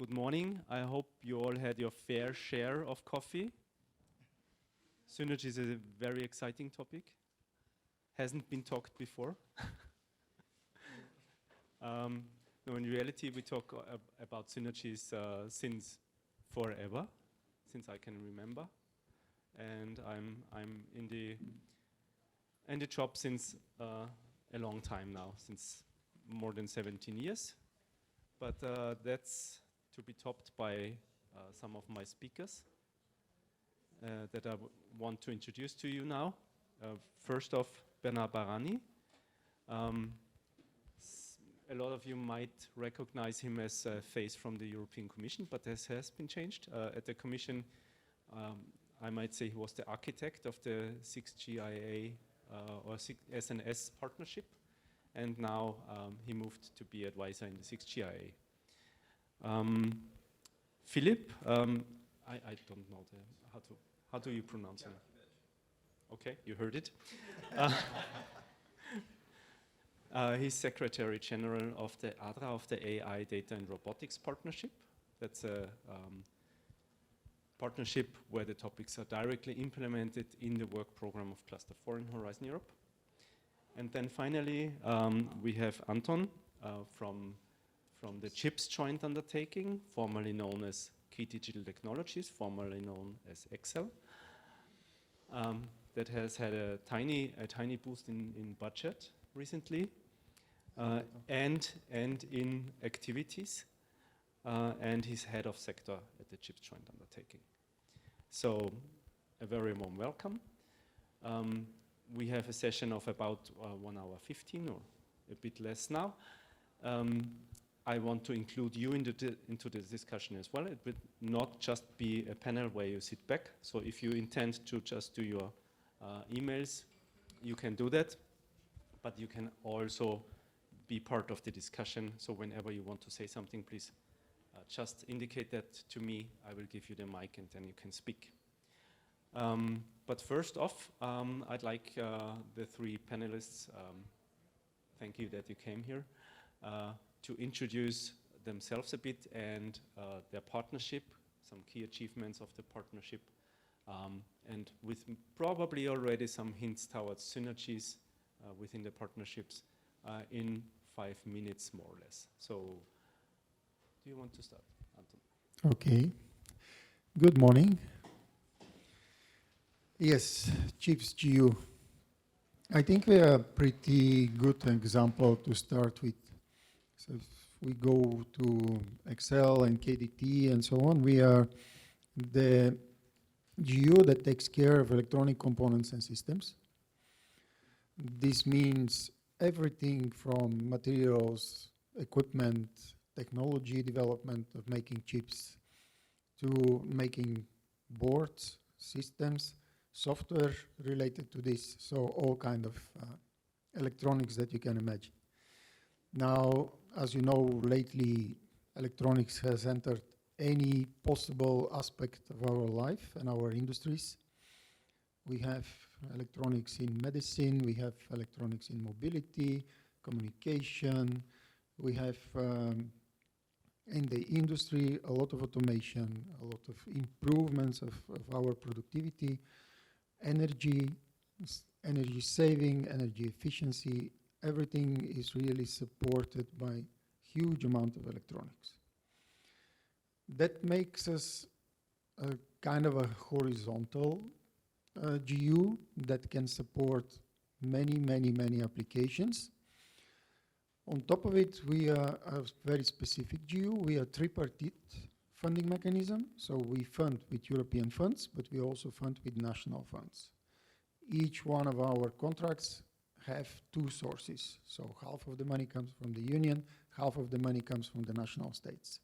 Good morning. I hope you all had your fair share of coffee. Synergies is a very exciting topic. Hasn't been talked before. No, in reality, we talk about synergies since forever, since I can remember, and I'm in the job since a long time now, since more than 17 years. But that's to be topped by some of my speakers that I want to introduce to you now. First off, Bernard Barani. A lot of you might recognize him as a face from the European Commission, but this has been changed. At the Commission, I might say he was the architect of the 6GIA or SNS partnership, and now he moved to be advisor in the 6GIA. Philip, I don't know how do you pronounce him? Okay, you heard it. He's Secretary General of the ADRA, of the AI Data and Robotics Partnership. That's a partnership where the topics are directly implemented in the work program of Cluster 4 in Horizon Europe. And then finally, we have Anton from the CHIPS joint undertaking, formerly known as Key Digital Technologies, formerly known as Excel. That has had a tiny boost in budget recently, and in activities, and he's head of sector at the CHIPS joint undertaking. So, a very warm welcome. We have a session of about 1 hour 15 or a bit less now. I want to include you into the discussion as well. It would not just be a panel where you sit back. So if you intend to just do your emails, you can do that. But you can also be part of the discussion. So whenever you want to say something, please just indicate that to me. I will give you the mic and then you can speak. But first off, I'd like the three panelists, thank you that you came here, to introduce themselves a bit and their partnership, some key achievements of the partnership, and with probably already some hints towards synergies within the partnerships in 5 minutes more or less. So, do you want to start, Anton? Okay. Good morning. Yes, CHIPS GU. I think we are a pretty good example to start with. So if we go to Excel and KDT and so on, we are the GU that takes care of electronic components and systems. This means everything from materials, equipment, technology development of making chips, to making boards, systems, software related to this, so all kind of electronics that you can imagine. Now, as you know, lately electronics has entered any possible aspect of our life and our industries. We have electronics in medicine, we have electronics in mobility, communication, we have in the industry a lot of automation, a lot of improvements of our productivity, energy saving, energy efficiency. Everything is really supported by huge amount of electronics. That makes us a kind of a horizontal GU that can support many applications. On top of it, we are a very specific GU. We are tripartite funding mechanism. So we fund with European funds, but we also fund with national funds. Each one of our contracts have two sources. So half of the money comes from the union, half of the money comes from the national states.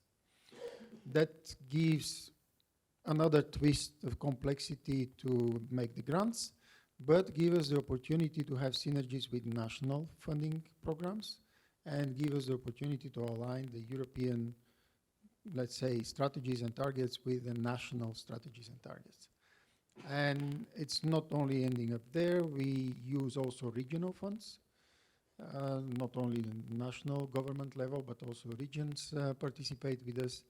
That gives another twist of complexity to make the grants, but give us the opportunity to have synergies with national funding programs and give us the opportunity to align the European, let's say, strategies and targets with the national strategies and targets. And it's not only ending up there, we use also regional funds, not only the national government level, but also regions participate with us.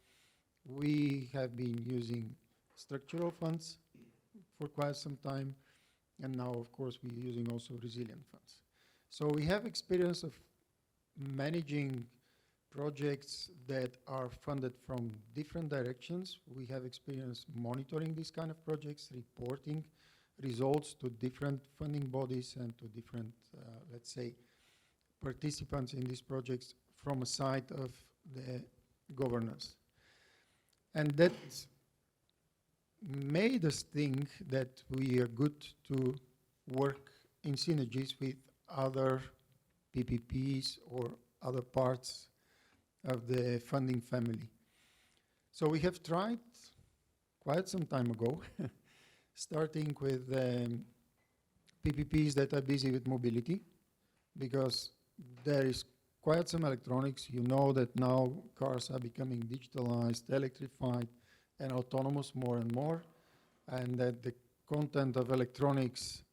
we have been using structural funds for quite some time, and now, of course, we're using also resilient funds. So we have experience of managing projects that are funded from different directions. We have experience monitoring these kind of projects, reporting results to different funding bodies and to different, let's say, participants in these projects from a side of the governance. And that made us think that we are good to work in synergies with other PPPs or other parts of the funding family. So we have tried quite some time ago, starting with PPPs that are busy with mobility, because there is quite some electronics. You know that now cars are becoming digitalized, electrified, and autonomous more and more, and that the content of electronics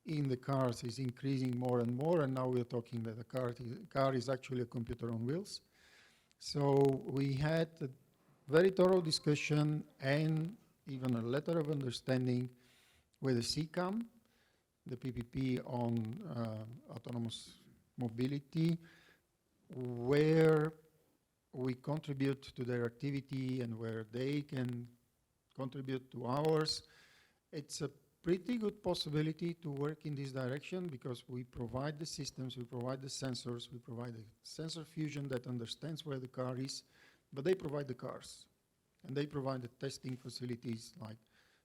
in the cars is increasing more and more, and now we're talking that a car is actually a computer on wheels. So we had a very thorough discussion and even a letter of understanding with the CCAM, the PPP on autonomous mobility, where we contribute to their activity and where they can contribute to ours. It's a pretty good possibility to work in this direction because we provide the systems, we provide the sensors, we provide a sensor fusion that understands where the car is, but they provide the cars. And they provide the testing facilities like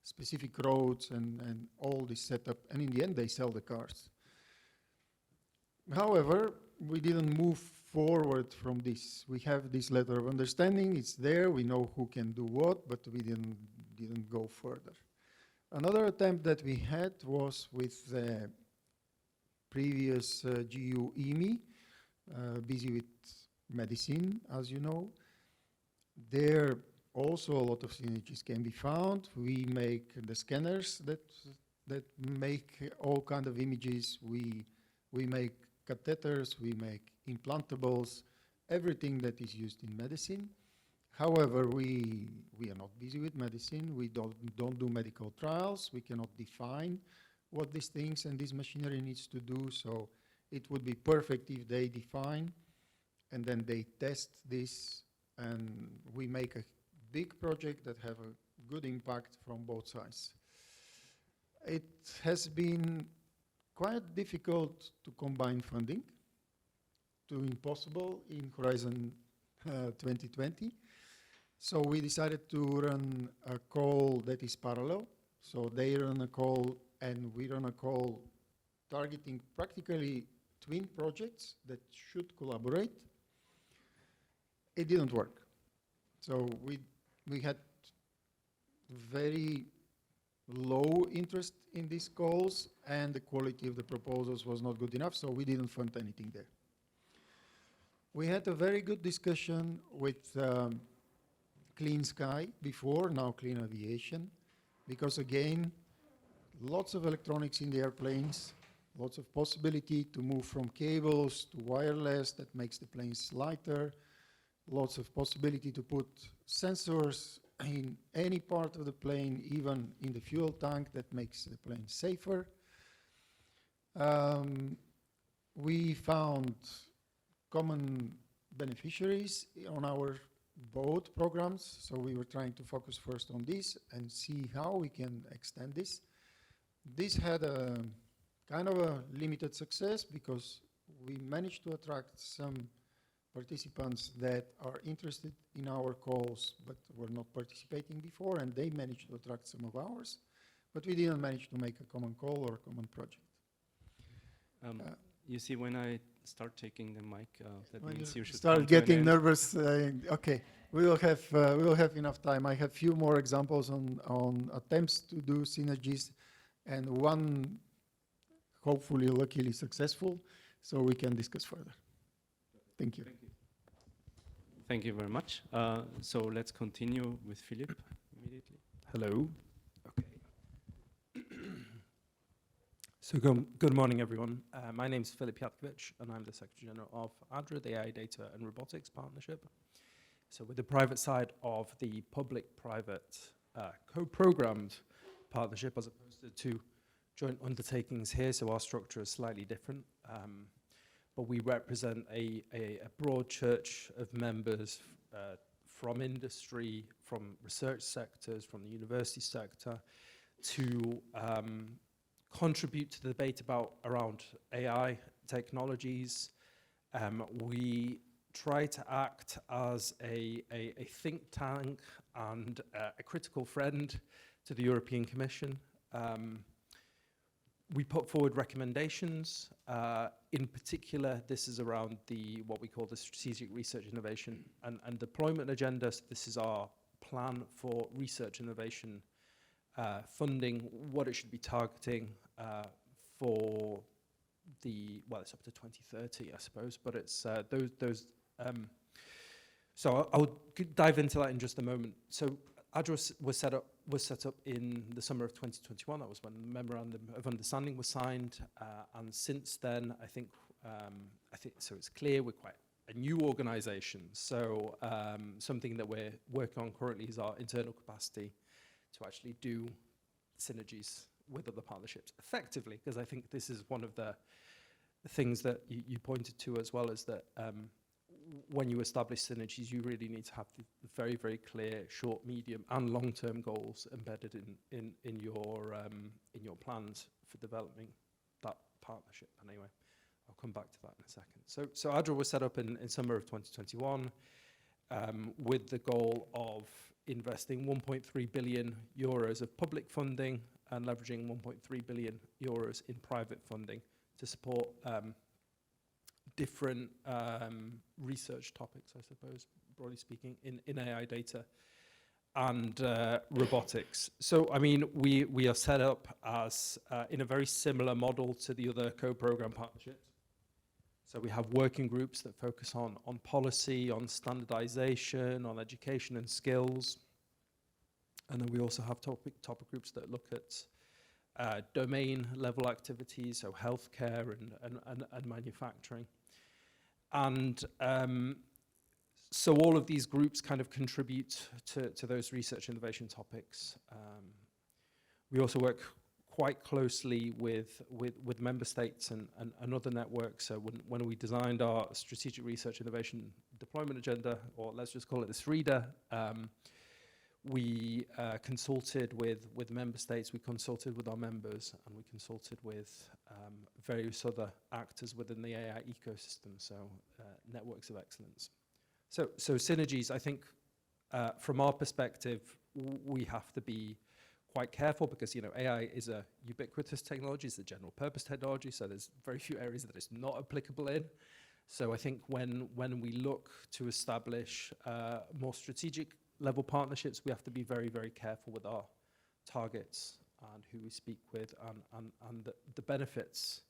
specific roads and all this setup. And in the end, they sell the cars. However, we didn't move forward from this. We have this letter of understanding. It's there. We know who can do what, but we didn't go further. Another attempt that we had was with the previous GU EMI, busy with medicine, as you know. There also a lot of synergies can be found. We make the scanners that make all kind of images. We make catheters, we make implantables, everything that is used in medicine. However, we are not busy with medicine. We don't do medical trials. We cannot define what these things and this machinery needs to do. So it would be perfect if they define and then they test this, and we make a big project that have a good impact from both sides. It has been quite difficult to combine funding, to impossible in Horizon 2020. So we decided to run a call that is parallel. So they run a call and we run a call targeting practically twin projects that should collaborate. It didn't work. So we had very low interest in these calls, and the quality of the proposals was not good enough, so we didn't fund anything there. We had a very good discussion with Clean Sky before, now Clean Aviation, because again, lots of electronics in the airplanes, lots of possibility to move from cables to wireless that makes the planes lighter, lots of possibility to put sensors in any part of the plane, even in the fuel tank, that makes the plane safer. We found common beneficiaries on our both programs, so we were trying to focus first on this and see how we can extend this. This had a kind of a limited success because we managed to attract some participants that are interested in our calls but were not participating before, and they managed to attract some of ours, but we didn't manage to make a common call or a common project. You see, when I start taking the mic, that means you should start getting nervous. Okay, we will have enough time. I have few more examples on attempts to do synergies, and one hopefully luckily successful, so we can discuss further. Thank you. Thank you very much. So let's continue with Philip immediately. Hello. Okay. So good morning, everyone. My name is Filip Jatkiewicz, and I'm the Secretary General of ADRA, the AI Data and Robotics Partnership. So with the private side of the public-private co-programmed partnership as opposed to two joint undertakings here, so our structure is slightly different. But we represent a broad church of members from industry, from research sectors, from the university sector, to contribute to the debate around AI technologies. We try to act as a think tank and a critical friend to the European Commission. We put forward recommendations. In particular, this is around what we call the strategic research innovation and deployment agenda. So this is our plan for research innovation funding, what it should be targeting for it's up to 2030, I suppose, but it's those. So I'll dive into that in just a moment. So ADRA was set up in the summer of 2021. That was when the memorandum of understanding was signed, and since then, I think so. It's clear we're quite a new organisation. So something that we're working on currently is our internal capacity to actually do synergies with other partnerships effectively, because I think this is one of the things that you pointed to as well, is that when you establish synergies, you really need to have the very, very clear short, medium, and long-term goals embedded in your plans for developing that partnership. Anyway, I'll come back to that in a second. So ADRA was set up in summer of 2021 with the goal of investing 1.3 billion euros of public funding and leveraging 1.3 billion euros in private funding to support different research topics, I suppose, broadly speaking, in AI data and robotics. So, I mean, we are set up as in a very similar model to the other co-program partnerships. So we have working groups that focus on policy, on standardization, on education and skills. And then we also have topic groups that look at domain level activities, so healthcare and manufacturing. And so all of these groups kind of contribute to those research innovation topics. We also work quite closely with member states and other networks. So when we designed our strategic research innovation deployment agenda, or let's just call it the SREDA, we consulted with member states, we consulted with our members, and we consulted with various other actors within the AI ecosystem, so networks of excellence. So synergies, I think, from our perspective, we have to be quite careful because, AI is a ubiquitous technology, it's a general purpose technology, so there's very few areas that it's not applicable in. So I think when we look to establish more strategic level partnerships, we have to be very, very careful with our targets and who we speak with and the benefits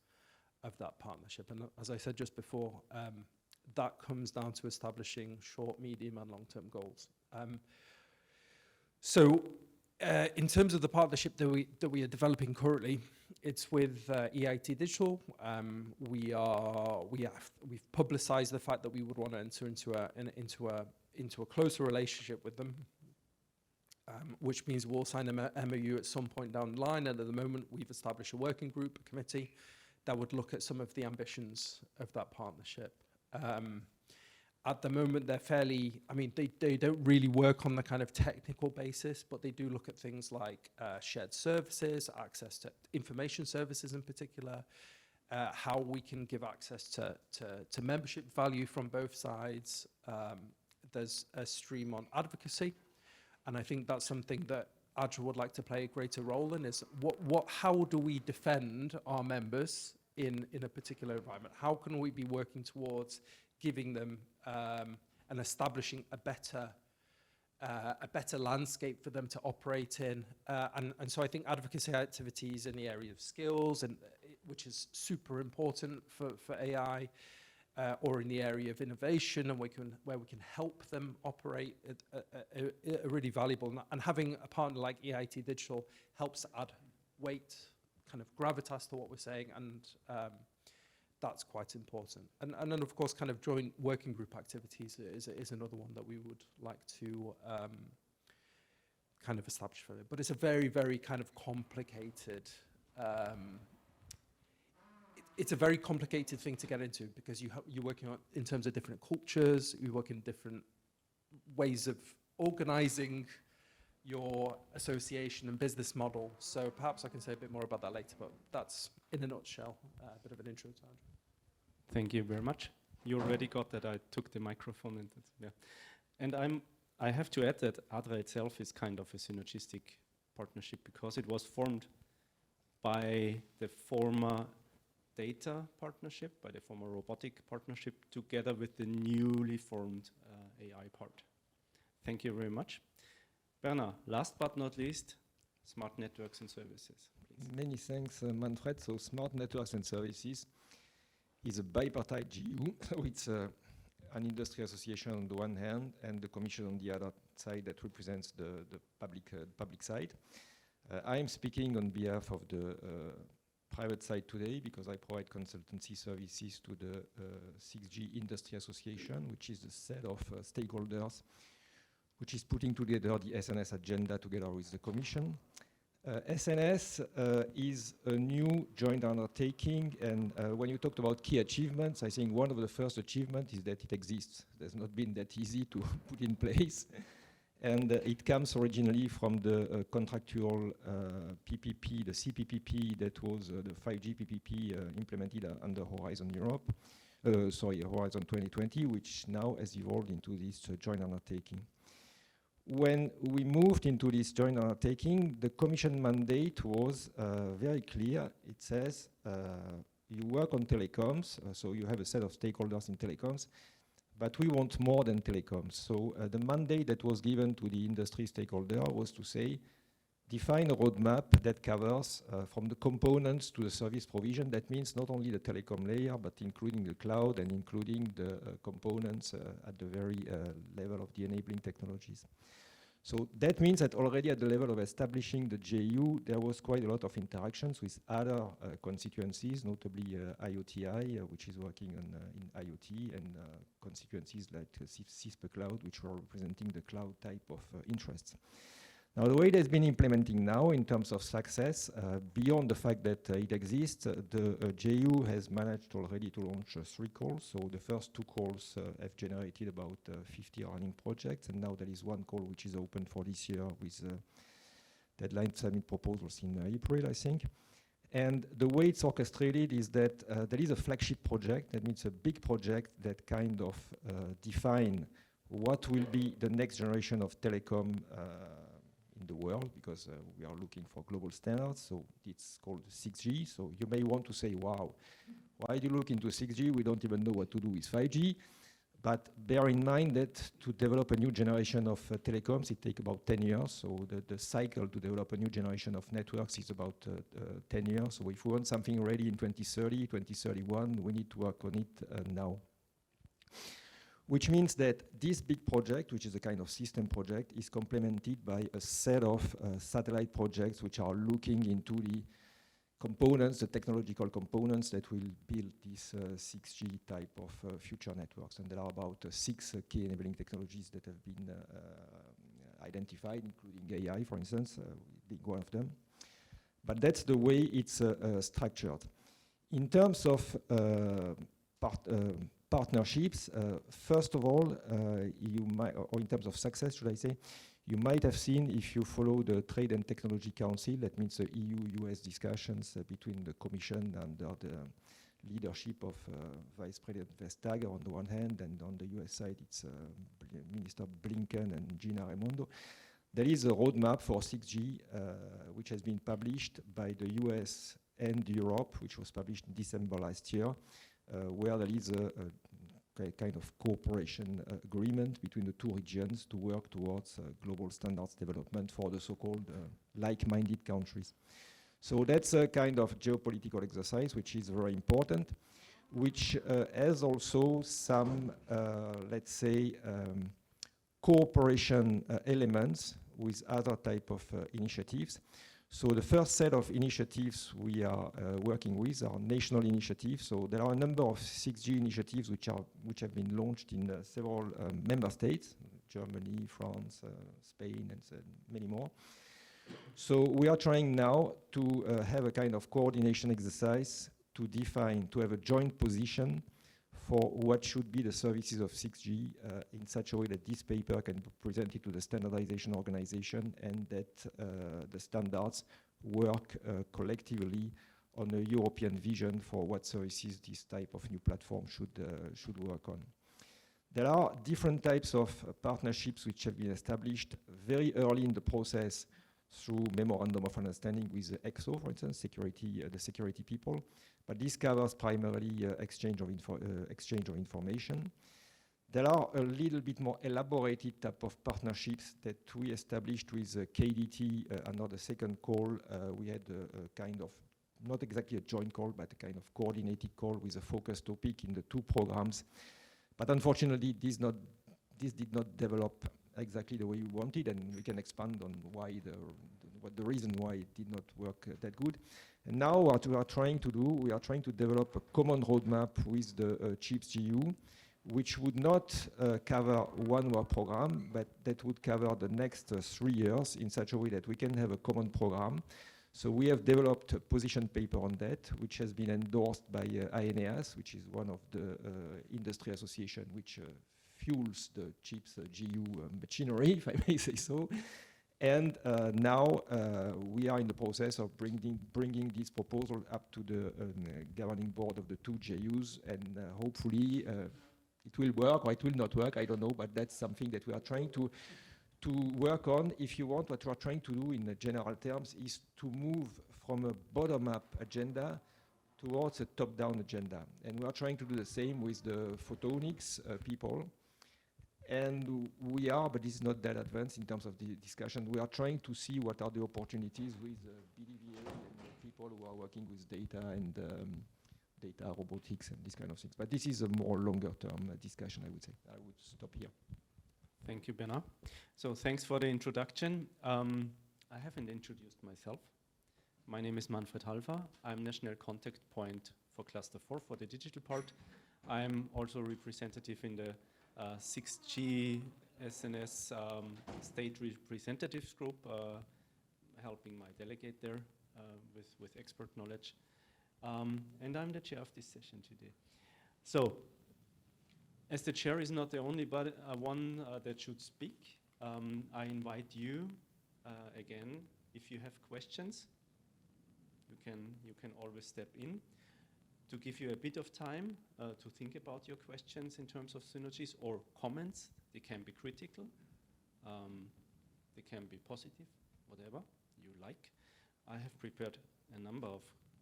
of that partnership. And as I said just before, that comes down to establishing short, medium, and long-term goals. In terms of the partnership that we are developing currently, it's with EIT Digital. We've publicized the fact that we would want to enter into a closer relationship with them, which means we'll sign an MOU at some point down the line. And at the moment, we've established a working group, a committee, that would look at some of the ambitions of that partnership. At the moment, they're fairly, they don't really work on the kind of technical basis, but they do look at things like shared services, access to information services in particular, how we can give access to membership value from both sides. There's a stream on advocacy, and I think that's something that ADRA would like to play a greater role in, is how do we defend our members in a particular environment? How can we be working towards giving them and establishing a better landscape for them to operate in? And so I think advocacy activities in the area of skills, and which is super important for AI, or in the area of innovation, and where we can help them operate, are really valuable. And having a partner like EIT Digital helps add weight, kind of gravitas to what we're saying, and that's quite important. And then, of course, kind of joint working group activities is another one that we would like to kind of establish for it. But it's a very, very kind of complicated, it's a very complicated thing to get into, because you're working on, in terms of different cultures, you work in different ways of organizing your association and business model. So perhaps I can say a bit more about that later, but that's, in a nutshell, a bit of an intro to Andrew. Thank you very much. You already got that I took the microphone and yeah. And I have to add that ADRA itself is kind of a synergistic partnership, because it was formed by the former data partnership, by the former robotic partnership, together with the newly formed AI part. Thank you very much. Bernard, last but not least, smart networks and services, please. Many thanks, Manfred. So smart networks and services is a bipartite GU. So it's an industry association on the one hand and the commission on the other side that represents the public side. I am speaking on behalf of the private side today, because I provide consultancy services to the 6G Industry Association, which is a set of stakeholders which is putting together the SNS agenda together with the Commission. SNS is a new joint undertaking, and when you talked about key achievements, I think one of the first achievements is that it exists. It has not been that easy to put in place. And it comes originally from the contractual PPP, the CPPP, that was the 5G PPP implemented under Horizon Europe, Horizon 2020, which now has evolved into this joint undertaking. When we moved into this joint undertaking, the Commission mandate was very clear. It says you work on telecoms, so you have a set of stakeholders in telecoms, but we want more than telecoms. So the mandate that was given to the industry stakeholder was to say, define a roadmap that covers from the components to the service provision. That means not only the telecom layer, but including the cloud and including the components at the very level of the enabling technologies. So that means that already at the level of establishing the JU, there was quite a lot of interactions with other constituencies, notably IoTI, which is working on in IoT, and constituencies like CISP Cloud, which were representing the cloud type of interests. Now, the way it has been implementing now in terms of success, beyond the fact that it exists, the JU has managed already to launch 3 calls. So the first 2 calls have generated about 50 running projects, and now there is 1 call which is open for this year with deadline to submit proposals in April, I think. And the way it's orchestrated is that there is a flagship project. That means a big project that kind of define what will be the next generation of telecom in the world, because we are looking for global standards. So it's called 6G. So you may want to say, wow, why do you look into 6G? We don't even know what to do with 5G. But bear in mind that to develop a new generation of telecoms, it takes about 10 years. So the cycle to develop a new generation of networks is about 10 years. So if we want something ready in 2030, 2031, we need to work on it now. Which means that this big project, which is a kind of system project, is complemented by a set of satellite projects which are looking into the components, the technological components that will build this 6G type of future networks. And there are about 6 key enabling technologies that have been identified, including AI, for instance, being one of them. But that's the way it's structured. In terms of partnerships, first of all, you might, or in terms of success, should I say, you might have seen, if you follow the Trade and Technology Council, that means the EU-US discussions between the Commission under the leadership of Vice President Vestager on the one hand, and on the US side, it's Minister Blinken and Gina Raimondo. There is a roadmap for 6G, which has been published by the US and Europe, which was published in December last year, where there is a kind of cooperation agreement between the 2 regions to work towards global standards development for the so-called like-minded countries. So that's a kind of geopolitical exercise which is very important, which has also some, let's say, cooperation elements with other type of initiatives. So the first set of initiatives we are working with are national initiatives. So there are a number of 6G initiatives which have been launched in several member states, Germany, France, Spain, and many more. So we are trying now to have a kind of coordination exercise to define, to have a joint position for what should be the services of 6G in such a way that this paper can be presented to the standardization organization and that the standards work collectively on a European vision for what services this type of new platform should work on. There are different types of partnerships which have been established very early in the process through memorandum of understanding with EXO, for instance, the security people. But this covers primarily exchange of information. There are a little bit more elaborated type of partnerships that we established with KDT under the second call. We had a kind of, not exactly a joint call, but a kind of coordinated call with a focus topic in the two programs. But unfortunately, this did not develop exactly the way we wanted, and we can expand on why the reason why it did not work that good. And now what we are trying to do, we are trying to develop a common roadmap with the CHIPS GU, which would not cover one work program, but that would cover the next 3 years in such a way that we can have a common program. So we have developed a position paper on that, which has been endorsed by INEAS, which is one of the industry association which fuels the CHIPS GU machinery, if I may say so. And now we are in the process of bringing this proposal up to the governing board of the two GUs, and hopefully it will work or it will not work, I don't know, but that's something that we are trying to work on. If you want, what we are trying to do in general terms is to move from a bottom-up agenda towards a top-down agenda. And we are trying to do the same with the photonics people. And we are, but it's not that advanced in terms of the discussion. We are trying to see what are the opportunities with BDVA and people who are working with data and data robotics and these kind of things. But this is a more longer-term discussion, I would say. I would stop here. Thank you, Bernard. So thanks for the introduction. I haven't introduced myself. My name is Manfred Halver. I'm National Contact Point for Cluster 4 for the digital part. I'm also representative in the 6G SNS state representatives group, helping my delegate there with expert knowledge. And I'm the chair of this session today. So, as the chair is not the only one that should speak, I invite you again, if you have questions, you can always step in. To give you a bit of time to think about your questions in terms of synergies or comments. They can be critical, they can be positive, whatever you like. I have prepared a number of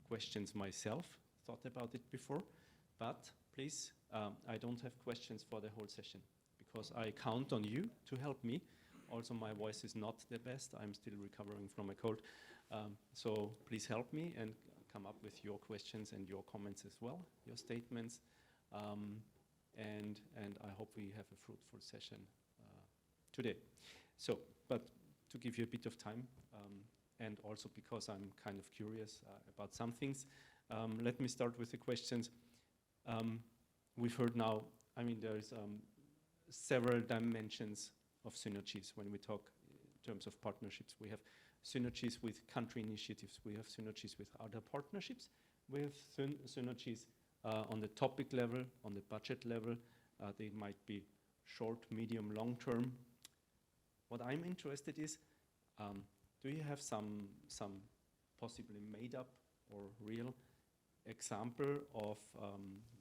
questions myself, thought about it before, but please, I don't have questions for the whole session because I count on you to help me. Also, my voice is not the best. I'm still recovering from a cold. So please help me and come up with your questions and your comments as well, your statements. And I hope we have a fruitful session today. So, but to give you a bit of time, and also because I'm kind of curious about some things, let me start with the questions. We've heard now, I mean, there's several dimensions of synergies when we talk in terms of partnerships. We have synergies with country initiatives, we have synergies with other partnerships, we have synergies on the topic level, on the budget level. They might be short, medium, long term. What I'm interested is, do you have some possibly made up or real example of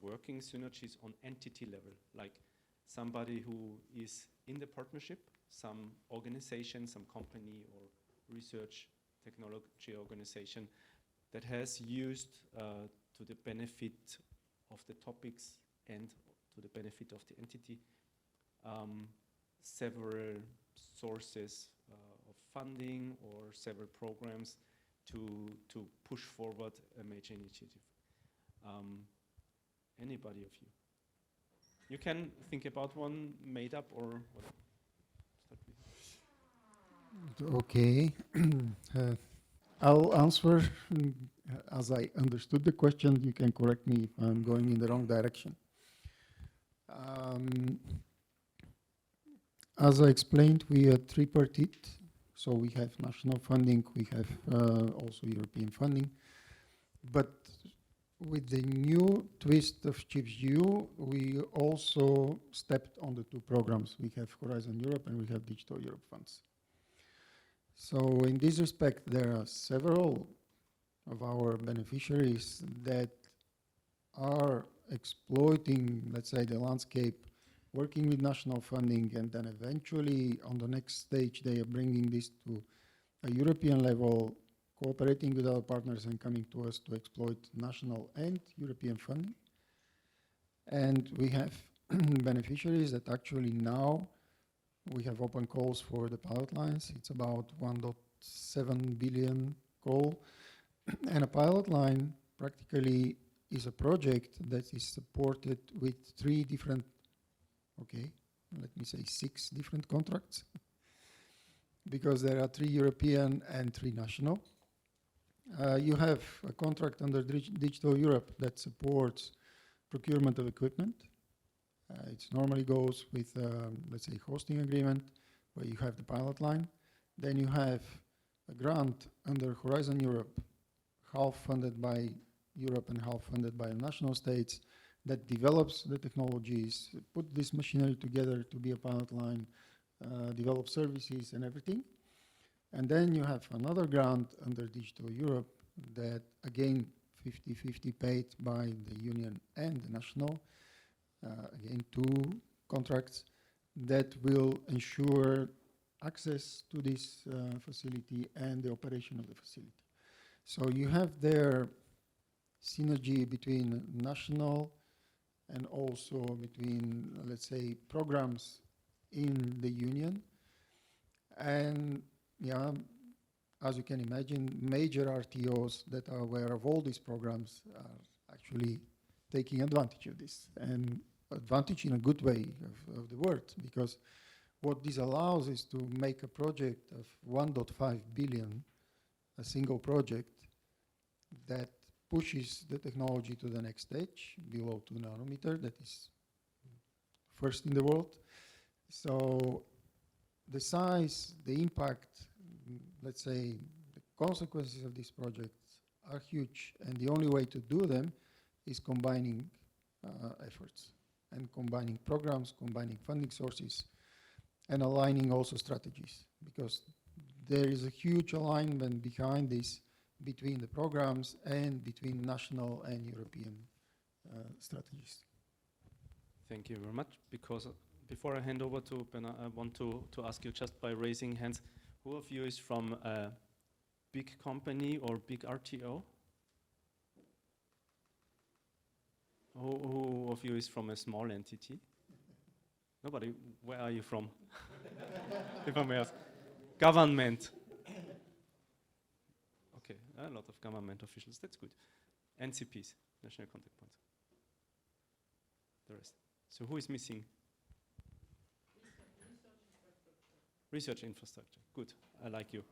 working synergies on entity level, like somebody who is in the partnership, some organization, some company or research technology organization that has used to the benefit of the topics and to the benefit of the entity several sources of funding or several programs to push forward a major initiative. Anybody of you? You can think about one made up or whatever. Okay. I'll answer as I understood the question. You can correct me if I'm going in the wrong direction. As I explained, we are tripartite. So we have national funding, we have also European funding. But with the new twist of ChipsGU, we also stepped on the two programs. We have Horizon Europe and we have Digital Europe funds. So in this respect, there are several of our beneficiaries that are exploiting, let's say, the landscape, working with national funding, and then eventually on the next stage, they are bringing this to a European level, cooperating with our partners and coming to us to exploit national and European funding. And we have beneficiaries that actually now we have open calls for the pilot lines. It's about 1.7 billion call. And a pilot line practically is a project that is supported with 3 different, okay, let me say 6 different contracts, because there are 3 European and 3 national. You have a contract under Digital Europe that supports procurement of equipment. It normally goes with, let's say, hosting agreement, where you have the pilot line. Then you have a grant under Horizon Europe, half funded by Europe and half funded by national states, that develops the technologies, put this machinery together to be a pilot line, develop services and everything. And then you have another grant under Digital Europe that, again, 50-50 paid by the union and the national. Again, 2 contracts that will ensure access to this facility and the operation of the facility. So you have there synergy between national and also between, let's say, programs in the union. And yeah, as you can imagine, major RTOs that are aware of all these programs are actually taking advantage of this, and advantage in a good way of the word, because what this allows is to make a project of 1.5 billion, a single project that pushes the technology to the next stage, below 2 nanometer, that is first in the world. So the size, the impact, let's say, the consequences of these projects are huge, and the only way to do them is combining efforts and combining programs, combining funding sources, and aligning also strategies, because there is a huge alignment behind this between the programs and between national and European strategies. Thank you very much. Because before I hand over to Bernard, I want to ask you, just by raising hands, who of you is from a big company or big RTO? Who of you is from a small entity? Nobody. Where are you from? If I may ask. Government. Okay, a lot of government officials. That's good. NCPs, national contact points. The rest. So who is missing? Research infrastructure. Good. I like you.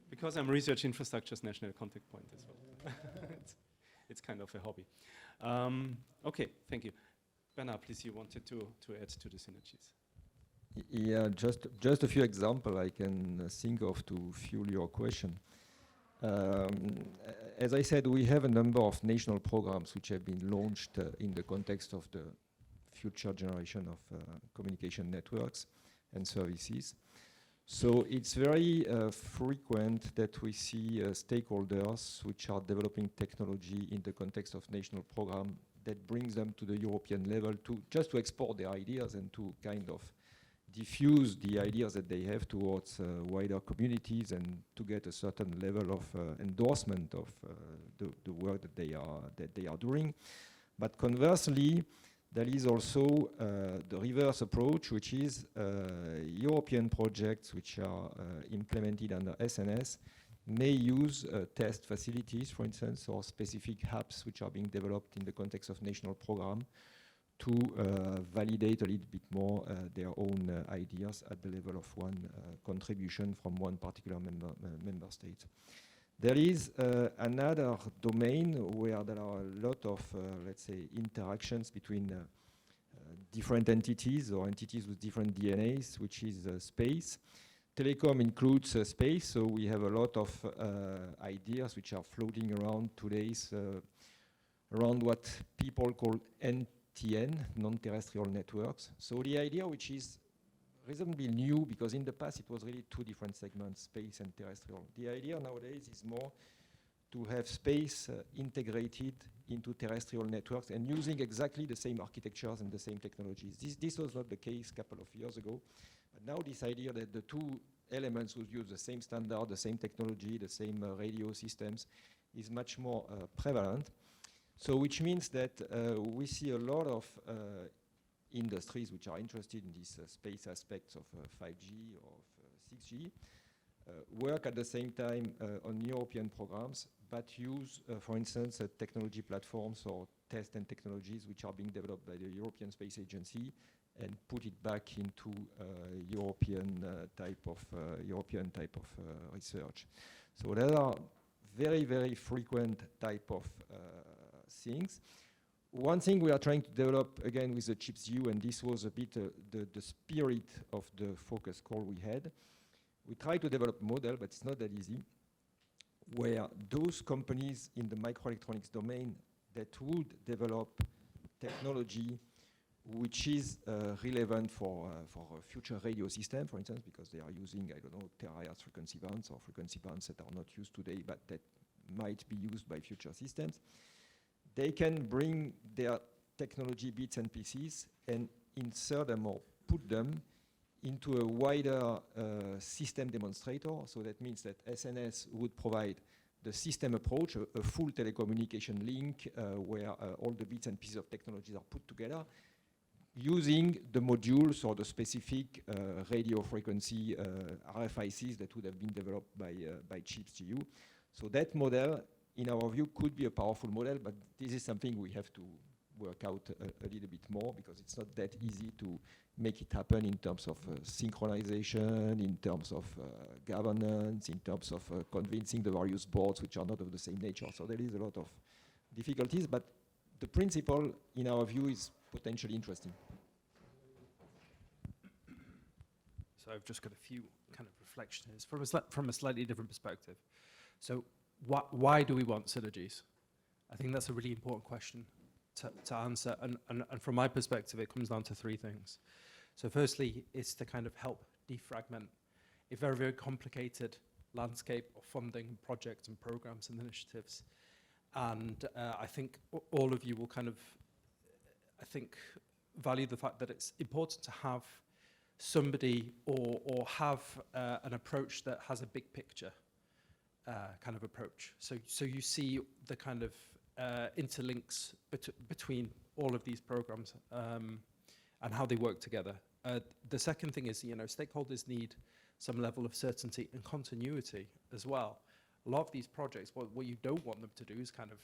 Because I'm research infrastructure's national contact point as well. It's kind of a hobby. Okay, thank you. Bernard, please, you wanted to add to the synergies. Yeah, just a few examples I can think of to fuel your question. As I said, we have a number of national programs which have been launched in the context of the future generation of communication networks and services. So it's very frequent that we see stakeholders which are developing technology in the context of national program that brings them to the European level to just to export their ideas and to kind of diffuse the ideas that they have towards wider communities and to get a certain level of endorsement of the work that they are doing. But conversely, there is also the reverse approach, which is European projects which are implemented under SNS may use test facilities, for instance, or specific hubs which are being developed in the context of national program to validate a little bit more their own ideas at the level of one contribution from one particular member state. There is another domain where there are a lot of, let's say, interactions between different entities or entities with different DNAs, which is space. Telecom includes space, so we have a lot of ideas which are floating around today around what people call NTN, non-terrestrial networks. So the idea, which is reasonably new, because in the past it was really two different segments, space and terrestrial. The idea nowadays is more to have space integrated into terrestrial networks and using exactly the same architectures and the same technologies. This was not the case a couple of years ago. But now this idea that the two elements would use the same standard, the same technology, the same radio systems is much more prevalent. So which means that we see a lot of industries which are interested in these space aspects of 5G or of 6G work at the same time on European programs, but use, for instance, technology platforms or test and technologies which are being developed by the European Space Agency and put it back into European type of research. So there are very, very frequent type of things. One thing we are trying to develop again with the CHIPS view, and this was a bit the spirit of the focus call we had. We try to develop a model, but it's not that easy, where those companies in the microelectronics domain that would develop technology which is relevant for a future radio system, for instance, because they are using, I don't know, terahertz frequency bands or frequency bands that are not used today, but that might be used by future systems. They can bring their technology bits and pieces and insert them or put them into a wider system demonstrator. So that means that SNS would provide the system approach, a full telecommunication link where all the bits and pieces of technologies are put together using the modules or the specific radio frequency RFICs that would have been developed by CHIPS GU. So that model, in our view, could be a powerful model, but this is something we have to work out a little bit more, because it's not that easy to make it happen in terms of synchronization, in terms of governance, in terms of convincing the various boards which are not of the same nature. So there is a lot of difficulties, but the principle, in our view, is potentially interesting. So I've just got a few kind of reflections from a slightly different perspective. So why do we want synergies? I think that's a really important question to answer. And from my perspective, it comes down to three things. So firstly, it's to kind of help defragment a very, very complicated landscape of funding projects and programs and initiatives. And I think all of you will kind of, I think, value the fact that it's important to have somebody or have an approach that has a big picture kind of approach. So you see the kind of interlinks between all of these programs and how they work together. The second thing is, stakeholders need some level of certainty and continuity as well. A lot of these projects, what you don't want them to do is kind of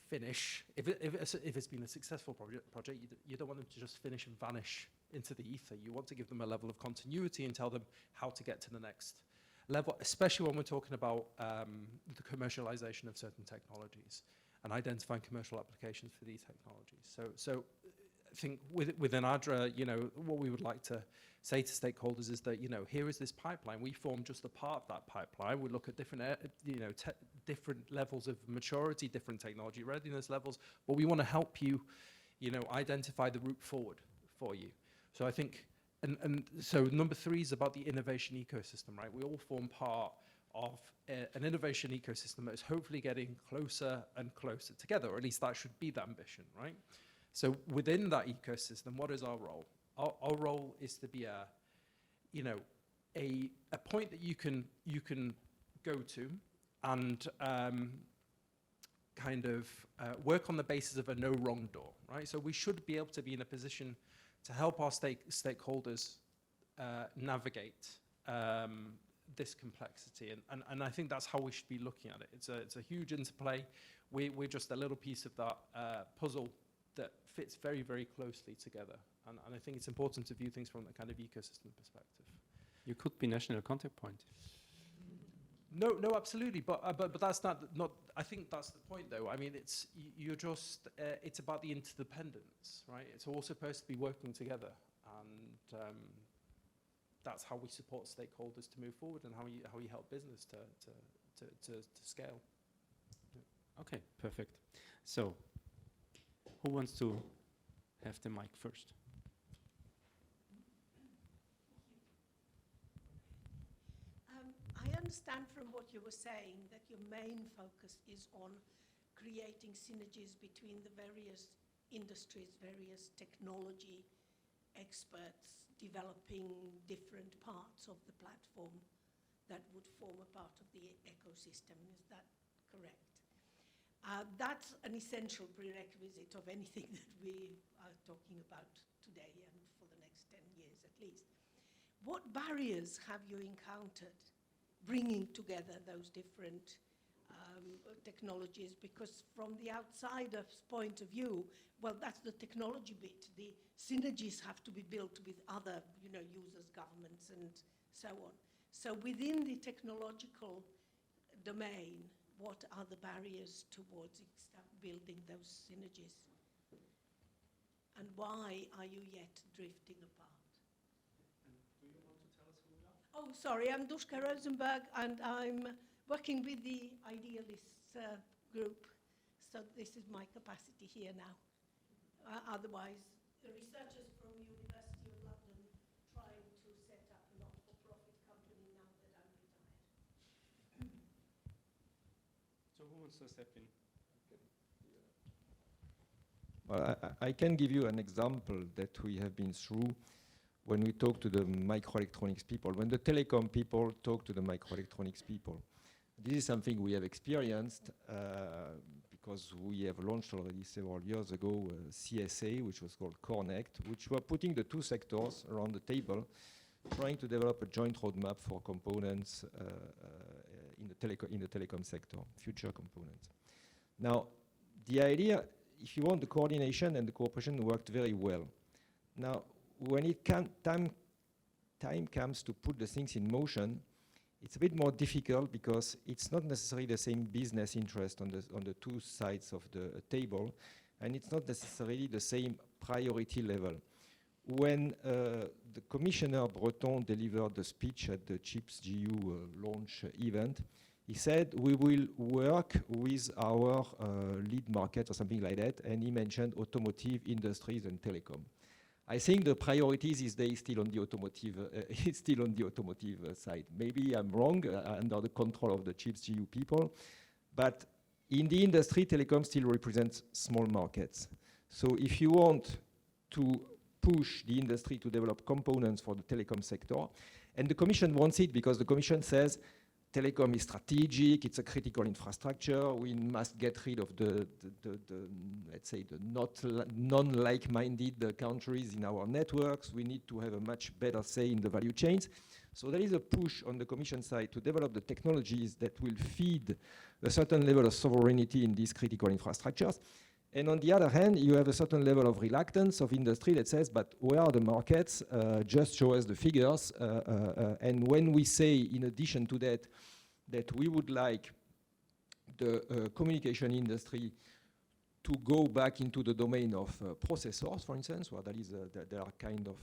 finish. If it's been a successful project, you don't want them to just finish and vanish into the ether. You want to give them a level of continuity and tell them how to get to the next level, especially when we're talking about the commercialization of certain technologies and identifying commercial applications for these technologies. So I think within ADRA, what we would like to say to stakeholders is that, here is this pipeline. We form just a part of that pipeline. We look at different, different levels of maturity, different technology readiness levels, but we want to help you, identify the route forward for you. So I think, and so number three is about the innovation ecosystem, right? We all form part of an innovation ecosystem that is hopefully getting closer and closer together, or at least that should be the ambition, right? So within that ecosystem, what is our role? Our role is to be a point that you can go to and kind of work on the basis of a no wrong door, right? So we should be able to be in a position to help our stakeholders navigate this complexity, and I think that's how we should be looking at it. It's a huge interplay. We're just a little piece of that puzzle that fits very, very closely together. And I think it's important to view things from that kind of ecosystem perspective. You could be national contact point. No, absolutely. But that's not. I think that's the point, though. I mean, you're just. It's about the interdependence, right? It's all supposed to be working together, and that's how we support stakeholders to move forward, and how we help business to scale. Okay, perfect. So, who wants to have the mic first? I understand from what you were saying that your main focus is on creating synergies between the various industries, various technology experts developing different parts of the platform that would form a part of the ecosystem. Is that correct? That's an essential prerequisite of anything that we are talking about today and for the next 10 years at least. What barriers have you encountered bringing together those different technologies? Because from the outsider's point of view, well, that's the technology bit. The synergies have to be built with other, users, governments, and so on. So within the technological domain, what are the barriers towards building those synergies? And why are you yet drifting apart? Do you want to tell us who you are? Oh, sorry, I'm Duška Rosenberg, and I'm working with the Idealists group. So this is my capacity here now. Otherwise, the researchers from University of London trying to set up a not-for-profit company now that I'm retired. So who wants to step in? Well, I can give you an example that we have been through when we talk to the microelectronics people, when the telecom people talk to the microelectronics people. This is something we have experienced because we have launched already several years ago CSA, which was called Connect, which were putting the two sectors around the table, trying to develop a joint roadmap for components in the telecom sector, future components. Now, the idea, if you want, the coordination and the cooperation worked very well. Now, when time comes to put the things in motion, it's a bit more difficult because it's not necessarily the same business interest on the two sides of the table, and it's not necessarily the same priority level. When the Commissioner Breton delivered the speech at the CHIPS GU launch event, he said, we will work with our lead market or something like that, and he mentioned automotive, industries, and telecom. I think the priority these days still on the automotive, side. Maybe I'm wrong, under the control of the CHIPS GU people, but in the industry, telecom still represents small markets. So if you want to push the industry to develop components for the telecom sector, and the Commission wants it because the Commission says telecom is strategic, it's a critical infrastructure, we must get rid of the let's say, the non-like-minded countries in our networks, we need to have a much better say in the value chains. So there is a push on the Commission side to develop the technologies that will feed a certain level of sovereignty in these critical infrastructures. And on the other hand, you have a certain level of reluctance of industry that says, but where are the markets? Just show us the figures. And when we say, in addition to that, that we would like the communication industry to go back into the domain of processors, for instance, where there are kind of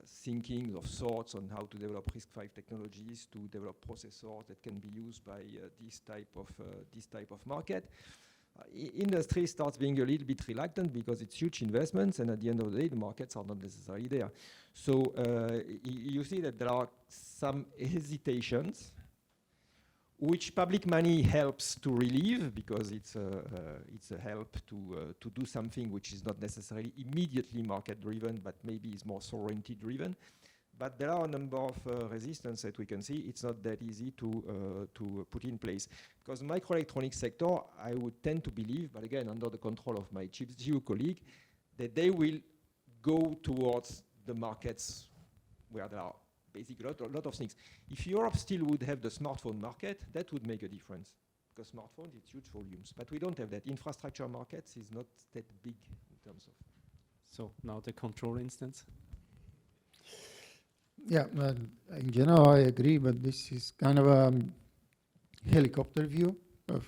thinking of sorts on how to develop RISC-V technologies to develop processors that can be used by this type of market. Industry starts being a little bit reluctant because it's huge investments, and at the end of the day, the markets are not necessarily there. So you see that there are some hesitations, which public money helps to relieve because it's a help to do something which is not necessarily immediately market-driven, but maybe is more sovereignty-driven. But there are a number of resistance that we can see. It's not that easy to put in place. Because the microelectronics sector, I would tend to believe, but again, under the control of my CHIPS GU colleague, that they will go towards the markets where there are basically a lot of things. If Europe still would have the smartphone market, that would make a difference. Because smartphones, it's huge volumes. But we don't have that. Infrastructure markets is not that big in terms of. So now the control instance. Yeah, in general, I agree, but this is kind of a helicopter view of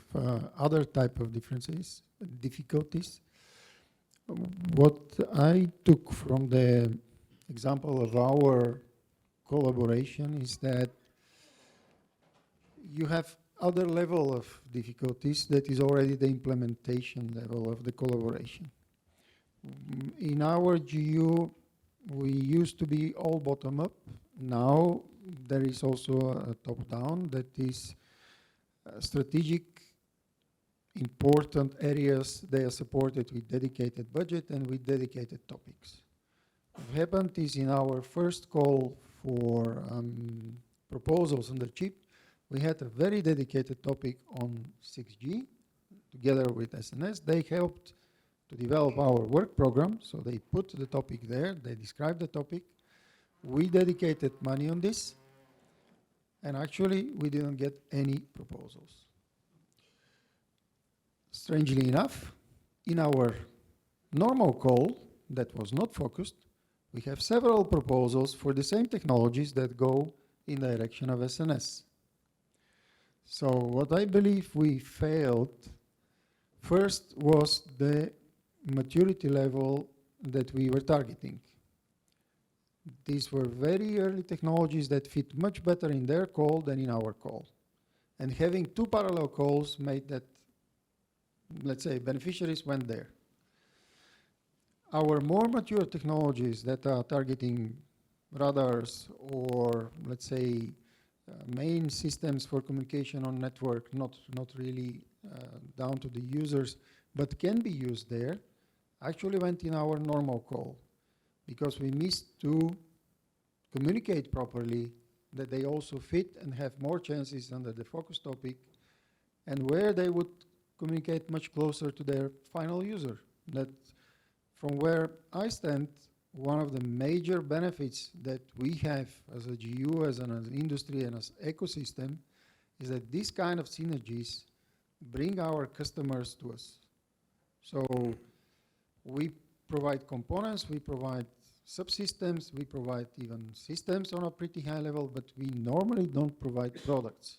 other type of difficulties. What I took from the example of our collaboration is that you have other level of difficulties that is already the implementation level of the collaboration. In our GU, we used to be all bottom up. Now there is also a top down that is strategic important areas. They are supported with dedicated budget and with dedicated topics. What happened is in our first call for proposals on the chip, we had a very dedicated topic on 6G together with SNS. They helped to develop our work program, so they put the topic there, they described the topic. We dedicated money on this, and actually we didn't get any proposals. Strangely enough, in our normal call that was not focused, we have several proposals for the same technologies that go in the direction of SNS. So what I believe we failed first was the maturity level that we were targeting. These were very early technologies that fit much better in their call than in our call. And having two parallel calls made that, let's say, beneficiaries went there. Our more mature technologies that are targeting radars or, let's say, main systems for communication on network, not really down to the users, but can be used there, actually went in our normal call because we missed to communicate properly that they also fit and have more chances under the focus topic and where they would communicate much closer to their final user. That from where I stand, one of the major benefits that we have as a GU, as an industry and as ecosystem is that these kind of synergies bring our customers to us. So we provide components, we provide subsystems, we provide even systems on a pretty high level, but we normally don't provide products.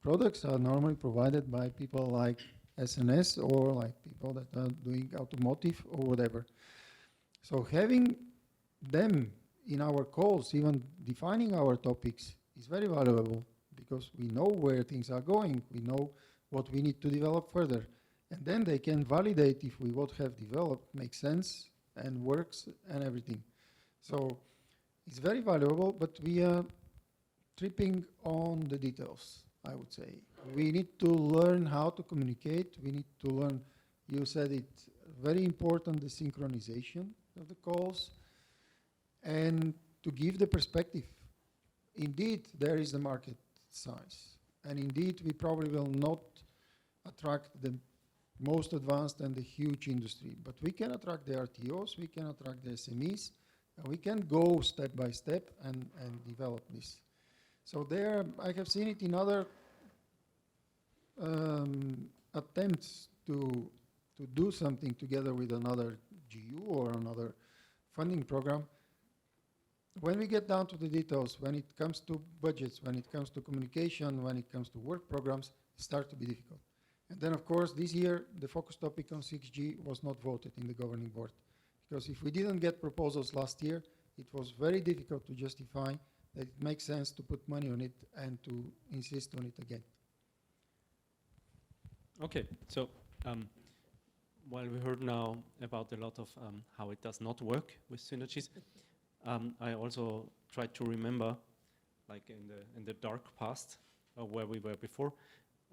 Products are normally provided by people like SNS or like people that are doing automotive or whatever. So having them in our calls, even defining our topics, is very valuable because we know where things are going, we know what we need to develop further. And then they can validate if we what have developed makes sense and works and everything. So it's very valuable, but we are tripping on the details, I would say. We need to learn how to communicate. We need to learn, you said it, very important, the synchronization of the calls and to give the perspective. Indeed, there is the market size. And indeed, we probably will not attract the most advanced and the huge industry, but we can attract the RTOs, we can attract the SMEs, and we can go step by step and develop this. So there, I have seen it in other attempts to do something together with another GU or another funding program. When we get down to the details, when it comes to budgets, when it comes to communication, when it comes to work programs, it starts to be difficult. And then, of course, this year, the focus topic on 6G was not voted in the governing board. Because if we didn't get proposals last year, it was very difficult to justify that it makes sense to put money on it and to insist on it again. Okay, so while we heard now about a lot of how it does not work with synergies, I also tried to remember, like in the dark past, where we were before.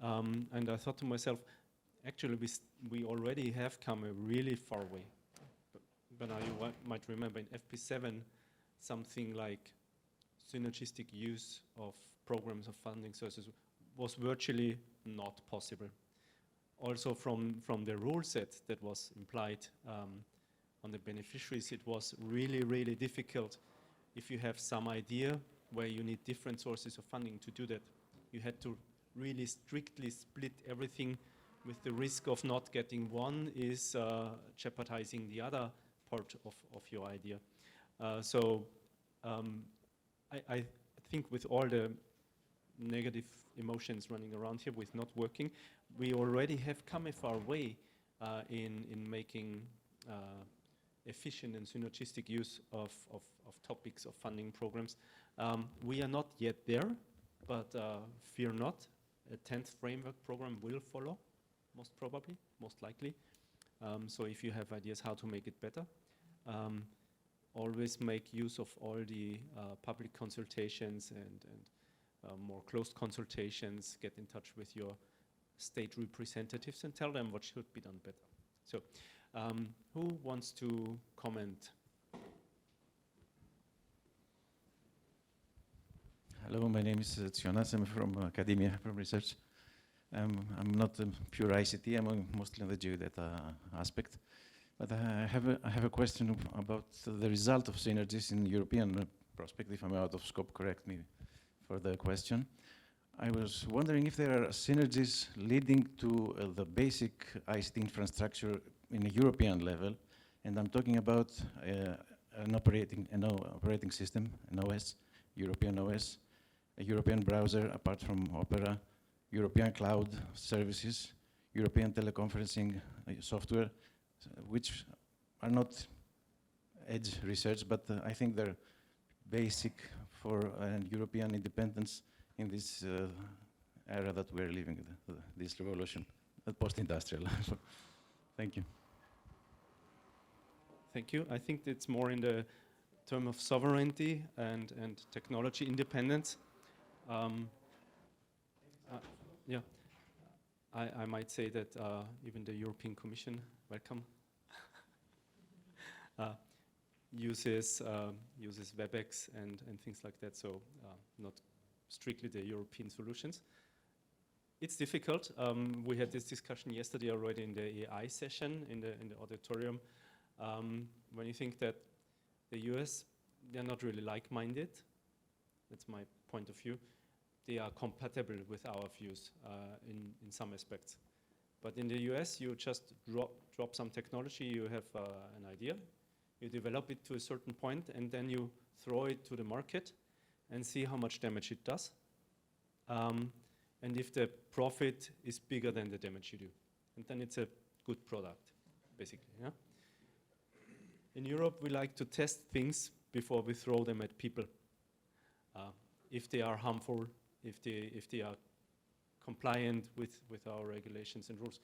And I thought to myself, actually, we already have come a really far way. But now you might remember in FP7, something like synergistic use of programs of funding sources was virtually not possible. Also from the rule set that was implied on the beneficiaries, it was really, really difficult if you have some idea where you need different sources of funding to do that. You had to really strictly split everything with the risk of not getting one is jeopardizing the other part of your idea. So I think with all the negative emotions running around here with not working. We already have come a far way in making efficient and synergistic use of topics, of funding programs. We are not yet there, but fear not. A 10th framework program will follow, most probably, most likely. So if you have ideas how to make it better, always make use of all the public consultations and more closed consultations. Get in touch with your state representatives and tell them what should be done better. So, who wants to comment? Hello, my name is Jonas. I'm from academia, from research. I'm not pure ICT. I'm mostly on the geodata aspect. But I have a question about the result of synergies in European perspective. If I'm out of scope, correct me for the question. I was wondering if there are synergies leading to the basic ICT infrastructure in a European level, and I'm talking about an operating system, an OS, European OS, a European browser apart from Opera, European cloud services, European teleconferencing software, which are not edge research, but I think they're basic for European independence in this era that we're living, this revolution, post-industrial. Thank you. Thank you. I think it's more in the term of sovereignty and technology independence. Yeah, I might say that even the European Commission, welcome, uses WebEx and things like that. So not strictly the European solutions. It's difficult. We had this discussion yesterday already in the AI session in the auditorium. When you think that the US, they're not really like-minded. That's my point of view. They are compatible with our views in some aspects. But in the US, you just drop some technology, you have an idea, you develop it to a certain point, and then you throw it to the market and see how much damage it does. And if the profit is bigger than the damage you do. And then it's a good product, basically. Yeah? In Europe, we like to test things before we throw them at people. If they are harmful, if they are compliant with our regulations and rules.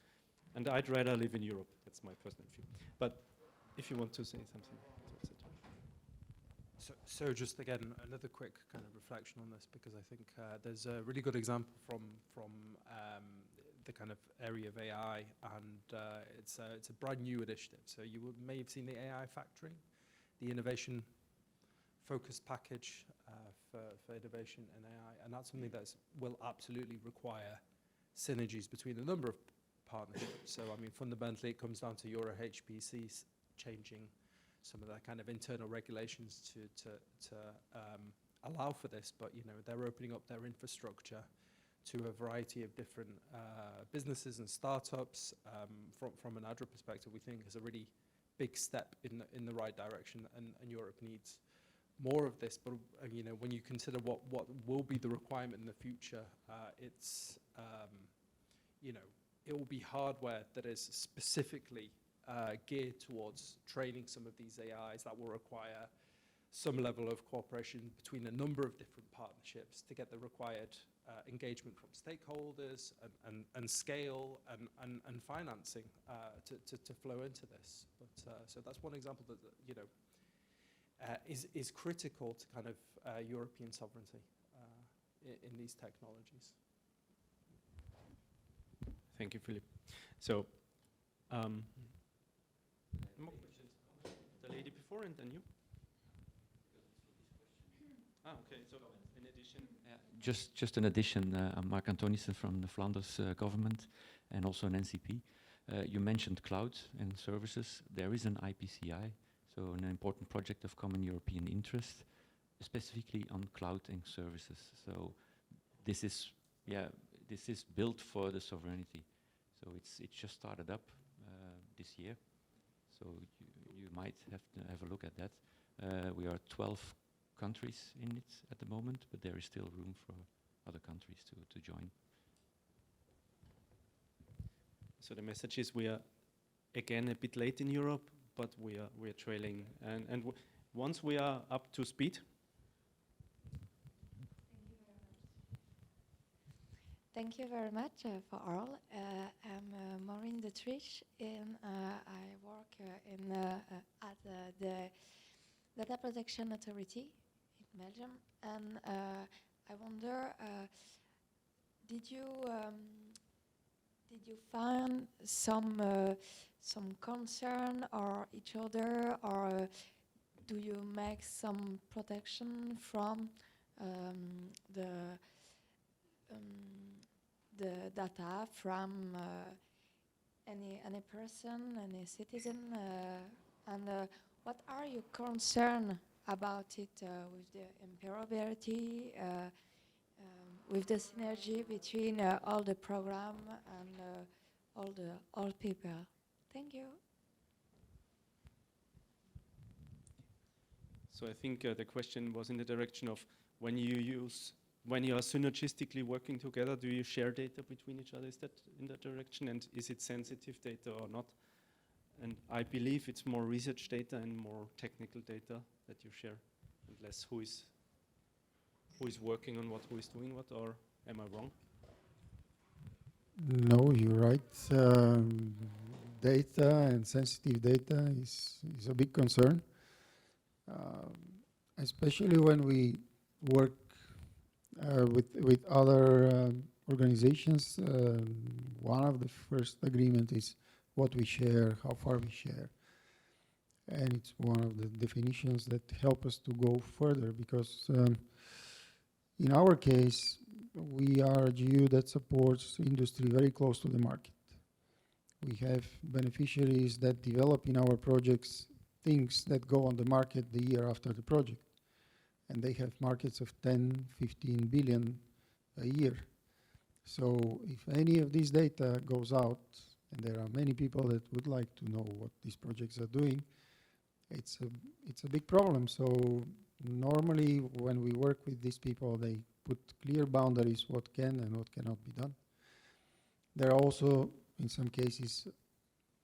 And I'd rather live in Europe. That's my personal view. But if you want to say something. So just again, another quick kind of reflection on this, because I think there's a really good example from the kind of area of AI, and it's a brand new initiative. So you may have seen the AI Factory, the innovation focused package for innovation and AI, and that's something that will absolutely require synergies between a number of partnerships. So I mean, fundamentally, it comes down to Euro HPCs changing some of their kind of internal regulations to allow for this, but you know, they're opening up their infrastructure to a variety of different businesses and startups. From an ADRA perspective, we think is a really big step in the right direction, and Europe needs more of this. But you know, when you consider what will be the requirement in the future, it's you know, it will be hardware that is specifically geared towards training some of these AIs that will require some level of cooperation between a number of different partnerships to get the required engagement from stakeholders and scale and financing to flow into this. But so that's one example that you know is critical to kind of European sovereignty in these technologies. Thank you, Philip. So, more questions? The lady before and then you. Okay. So, in addition, just an addition. I'm Mark Antonissen from the Flanders government and also an NCP. You mentioned cloud and services. There is an IPCI, so an important project of common European interest, specifically on cloud and services. So this is built for the sovereignty. So it's just started up this year. So you might have to have a look at that. We are 12 countries in it at the moment, but there is still room for other countries to join. So the message is we are again a bit late in Europe, but we are trailing, and once we are up to speed. Thank you very much for all. I'm Maureen de Triche, and I work at the Data Protection Authority in Belgium. And I wonder, did you find some concern or each other, or do you make some protection from the data from any person, any citizen, and what are you concerned about it with the interoperability, with the synergy between all the program and all people? Thank you. So I think the question was in the direction of when you are synergistically working together, do you share data between each other? Is that in that direction? And is it sensitive data or not? And I believe it's more research data and more technical data that you share, and less who is working on what, who is doing what, or am I wrong? No, you're right. Data and sensitive data is a big concern, especially when we work with other organizations. One of the first agreement is what we share, how far we share. And it's one of the definitions that help us to go further, because in our case, we are a GU that supports industry very close to the market. We have beneficiaries that develop in our projects things that go on the market the year after the project. And they have markets of 10, 15 billion a year. So if any of this data goes out, and there are many people that would like to know what these projects are doing, it's a big problem. So normally when we work with these people, they put clear boundaries what can and what cannot be done. There are also, in some cases,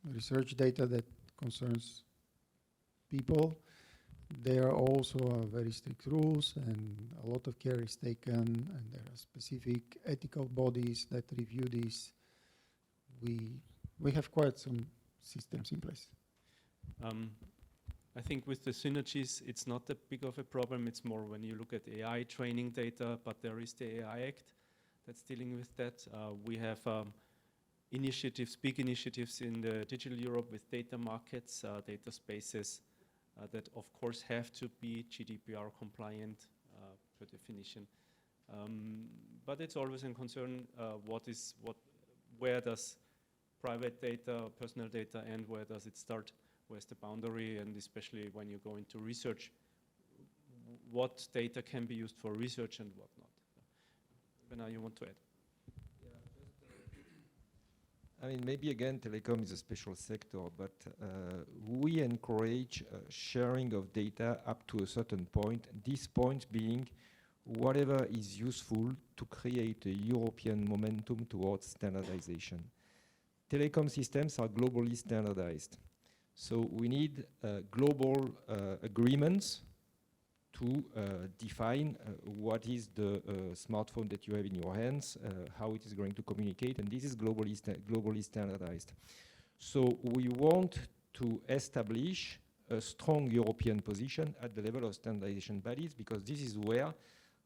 research data that concerns people. There are also very strict rules, and a lot of care is taken, and there are specific ethical bodies that review this. We have quite some systems in place. I think with the synergies, it's not that big of a problem. It's more when you look at AI training data, but there is the AI Act that's dealing with that. We have initiatives, big initiatives in the digital Europe with data markets, data spaces that of course have to be GDPR compliant per definition. But it's always a concern, where does private data, personal data end, where does it start? Where's the boundary? And especially when you go into research, what data can be used for research and what not? Bernard, you want to add? I mean, maybe again, telecom is a special sector, but we encourage sharing of data up to a certain point. This point being whatever is useful to create a European momentum towards standardization. Telecom systems are globally standardized. So we need global agreements to define what is the smartphone that you have in your hands, how it is going to communicate, and this is globally standardized. So we want to establish a strong European position at the level of standardization bodies, because this is where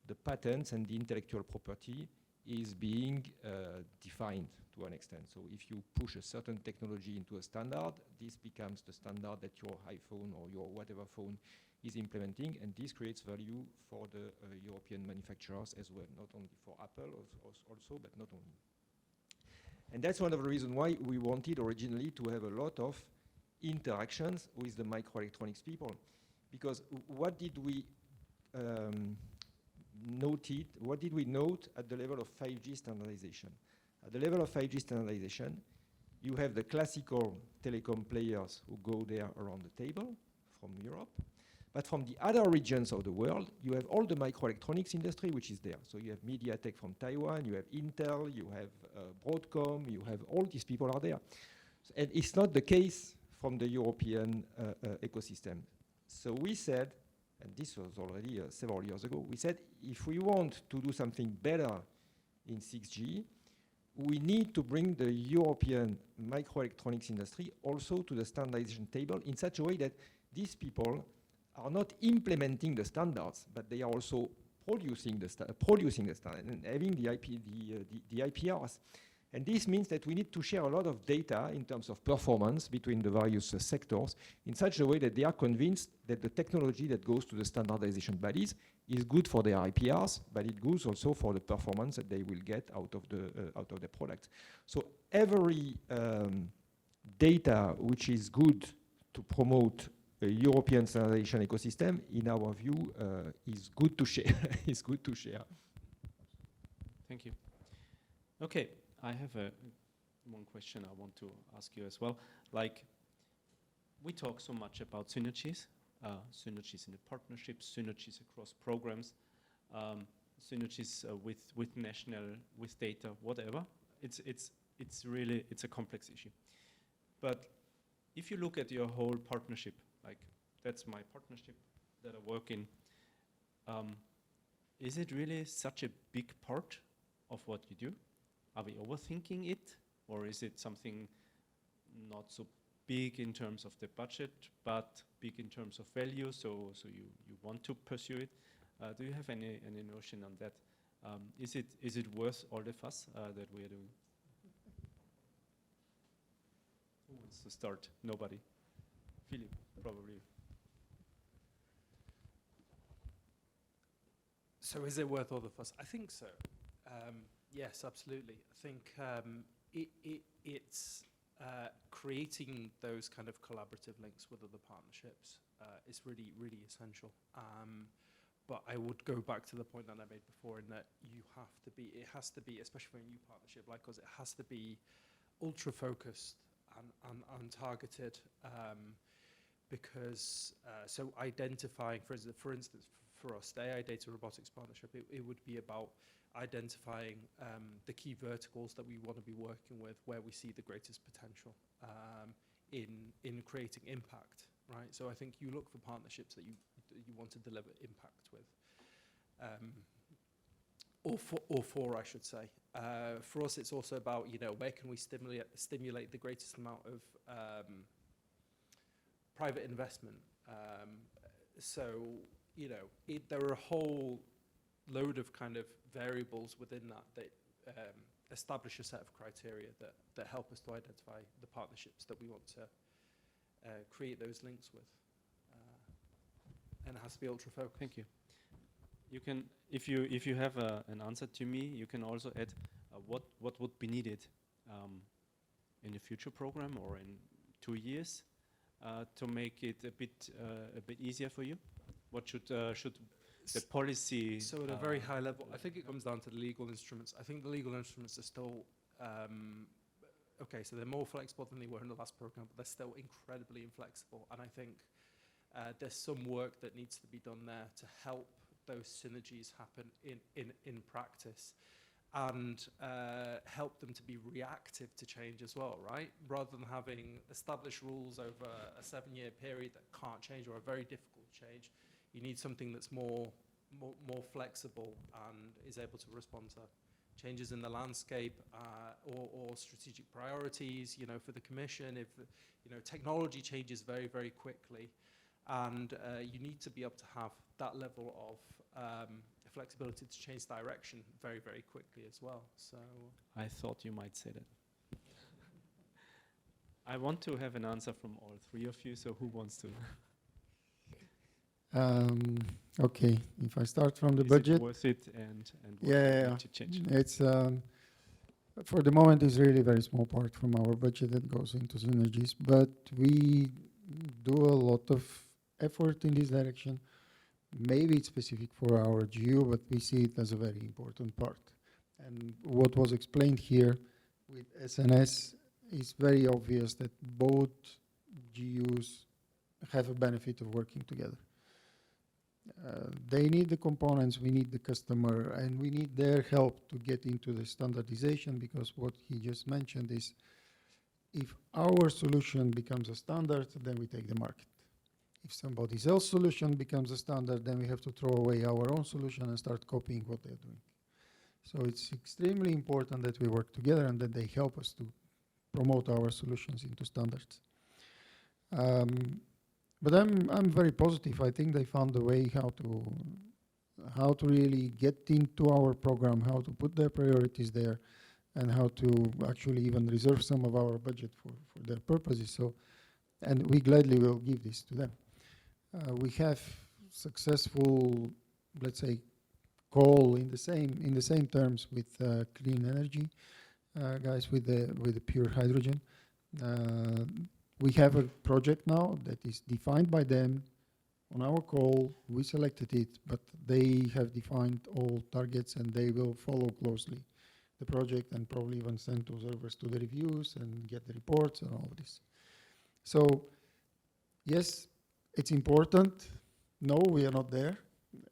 the patents and the intellectual property is being defined to an extent. So if you push a certain technology into a standard, this becomes the standard that your iPhone or your whatever phone is implementing, and this creates value for the European manufacturers as well, not only for Apple also, but not only. And that's one of the reasons why we wanted originally to have a lot of interactions with the microelectronics people, because what did we note at the level of 5G standardization? At the level of 5G standardization, you have the classical telecom players who go there around the table from Europe, But from the other regions of the world, you have all the microelectronics industry, which is there. So you have MediaTek from Taiwan, you have Intel, you have Broadcom, you have all these people are there. And it's not the case from the European ecosystem. So we said, and this was already several years ago, we said if we want to do something better in 6G, we need to bring the European microelectronics industry also to the standardization table in such a way that these people are not implementing the standards, but they are also producing the standard and having the IPRs. And this means that we need to share a lot of data in terms of performance between the various sectors in such a way that they are convinced that the technology that goes to the standardization bodies is good for their IPRs, but it goes also for the performance that they will get out of the product. So every data which is good to promote a European standardization ecosystem, in our view, is good to share. Is good to share. Thank you. Okay, I have one question I want to ask you as well. Like, we talk so much about synergies, synergies in the partnerships, synergies across programs, synergies with national, with data, whatever. It's really a complex issue. But if you look at your whole partnership, like that's my partnership that I work in, is it really such a big part of what you do? Are we overthinking it, or is it something not so big in terms of the budget, but big in terms of value, so you want to pursue it? Do you have any notion on that? Is it worth all the fuss that we are doing? Who wants to start? Nobody. Philip, probably. So is it worth all the fuss? I think so. Yes, absolutely. I think it's creating those kind of collaborative links with other partnerships is really, really essential. But I would go back to the point that I made before, in that it has to be, especially for a new partnership like us, it has to be ultra focused and targeted, because so identifying, for instance, for us, the AI Data Robotics Partnership, it would be about identifying the key verticals that we want to be working with, where we see the greatest potential in creating impact, right? So I think you look for partnerships that you want to deliver impact with, or for I should say. For us, it's also about, where can we stimulate the greatest amount of private investment. So there are a whole load of kind of variables within that establish a set of criteria that help us to identify the partnerships that we want to create those links with. And it has to be ultra focused. Thank you. You can, if you have an answer to me, you can also add what would be needed in the future program or in 2 years to make it a bit easier for you. What should the policy? So at a very high level, I think it comes down to the legal instruments. I think the legal instruments are still okay. So they're more flexible than they were in the last program, but they're still incredibly inflexible. And I think there's some work that needs to be done there to help those synergies happen in practice, and help them to be reactive to change as well, right? Rather than having established rules over a 7-year period that can't change or are very difficult to change, you need something that's more flexible and is able to respond to changes in the landscape or strategic priorities. For the Commission, if technology changes very, very quickly, and you need to be able to have that level of flexibility to change direction very, very quickly as well. So I thought you might say that. I want to have an answer from all three of you. So who wants to? Okay, if I start from the Is budget. it worth it and what Yeah, need to change? it's for the moment it's really a very small part from our budget that goes into synergies, but we do a lot of effort in this direction. Maybe it's specific for our GU, but we see it as a very important part. And what was explained here with SNS is very obvious that both GUs have a benefit of working together. They need the components, we need the customer, and we need their help to get into the standardization, because what he just mentioned is, if our solution becomes a standard, then we take the market. If somebody else's solution becomes a standard, then we have to throw away our own solution and start copying what they're doing. So it's extremely important that we work together and that they help us to promote our solutions into standards. But I'm very positive. I think they found a way how to really get into our program, how to put their priorities there, and how to actually even reserve some of our budget for their purposes. So, and we gladly will give this to them. We have successful, let's say, call in the same terms with clean energy guys, with the pure hydrogen. We have a project now that is defined by them on our call. We selected it, but they have defined all targets, and they will follow closely the project and probably even send observers to the reviews and get the reports and all of this. So yes, it's important. No, we are not there.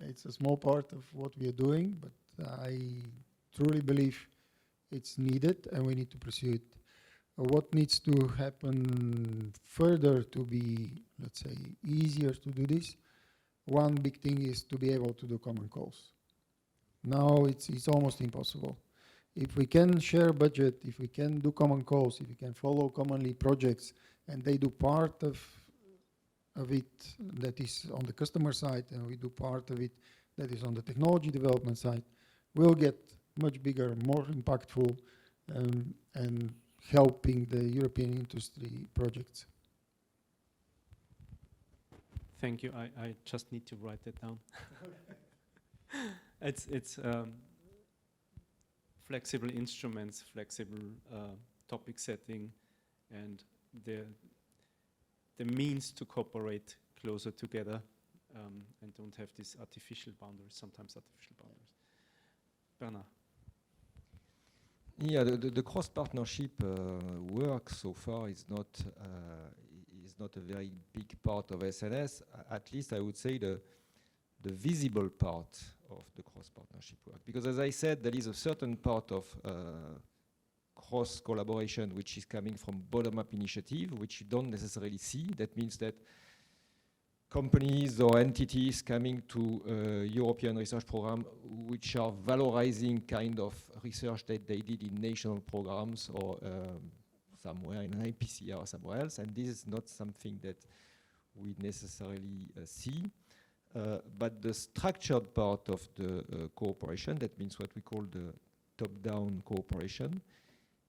It's a small part of what we are doing, but I truly believe it's needed and we need to pursue it. What needs to happen further to be, let's say, easier to do this? One big thing is to be able to do common calls. Now it's almost impossible. If we can share budget, if we can do common calls, if we can follow commonly projects, and they do part of it that is on the customer side, and we do part of it that is on the technology development side, we'll get much bigger, more impactful, and helping the European industry projects. Thank you. I just need to write that down. It's flexible instruments, flexible topic setting, and the means to cooperate closer together and don't have these artificial boundaries, sometimes artificial boundaries. Bernard. Yeah, the cross partnership work so far is not a very big part of SNS. At least I would say the visible part of the cross partnership work, because as I said, there is a certain part of cross collaboration which is coming from bottom-up initiative, which you don't necessarily see. That means that companies or entities coming to a European research program which are valorizing kind of research that they did in national programs or somewhere in IPCR or somewhere else, and this is not something that we necessarily see. But the structured part of the cooperation, that means what we call the top-down cooperation,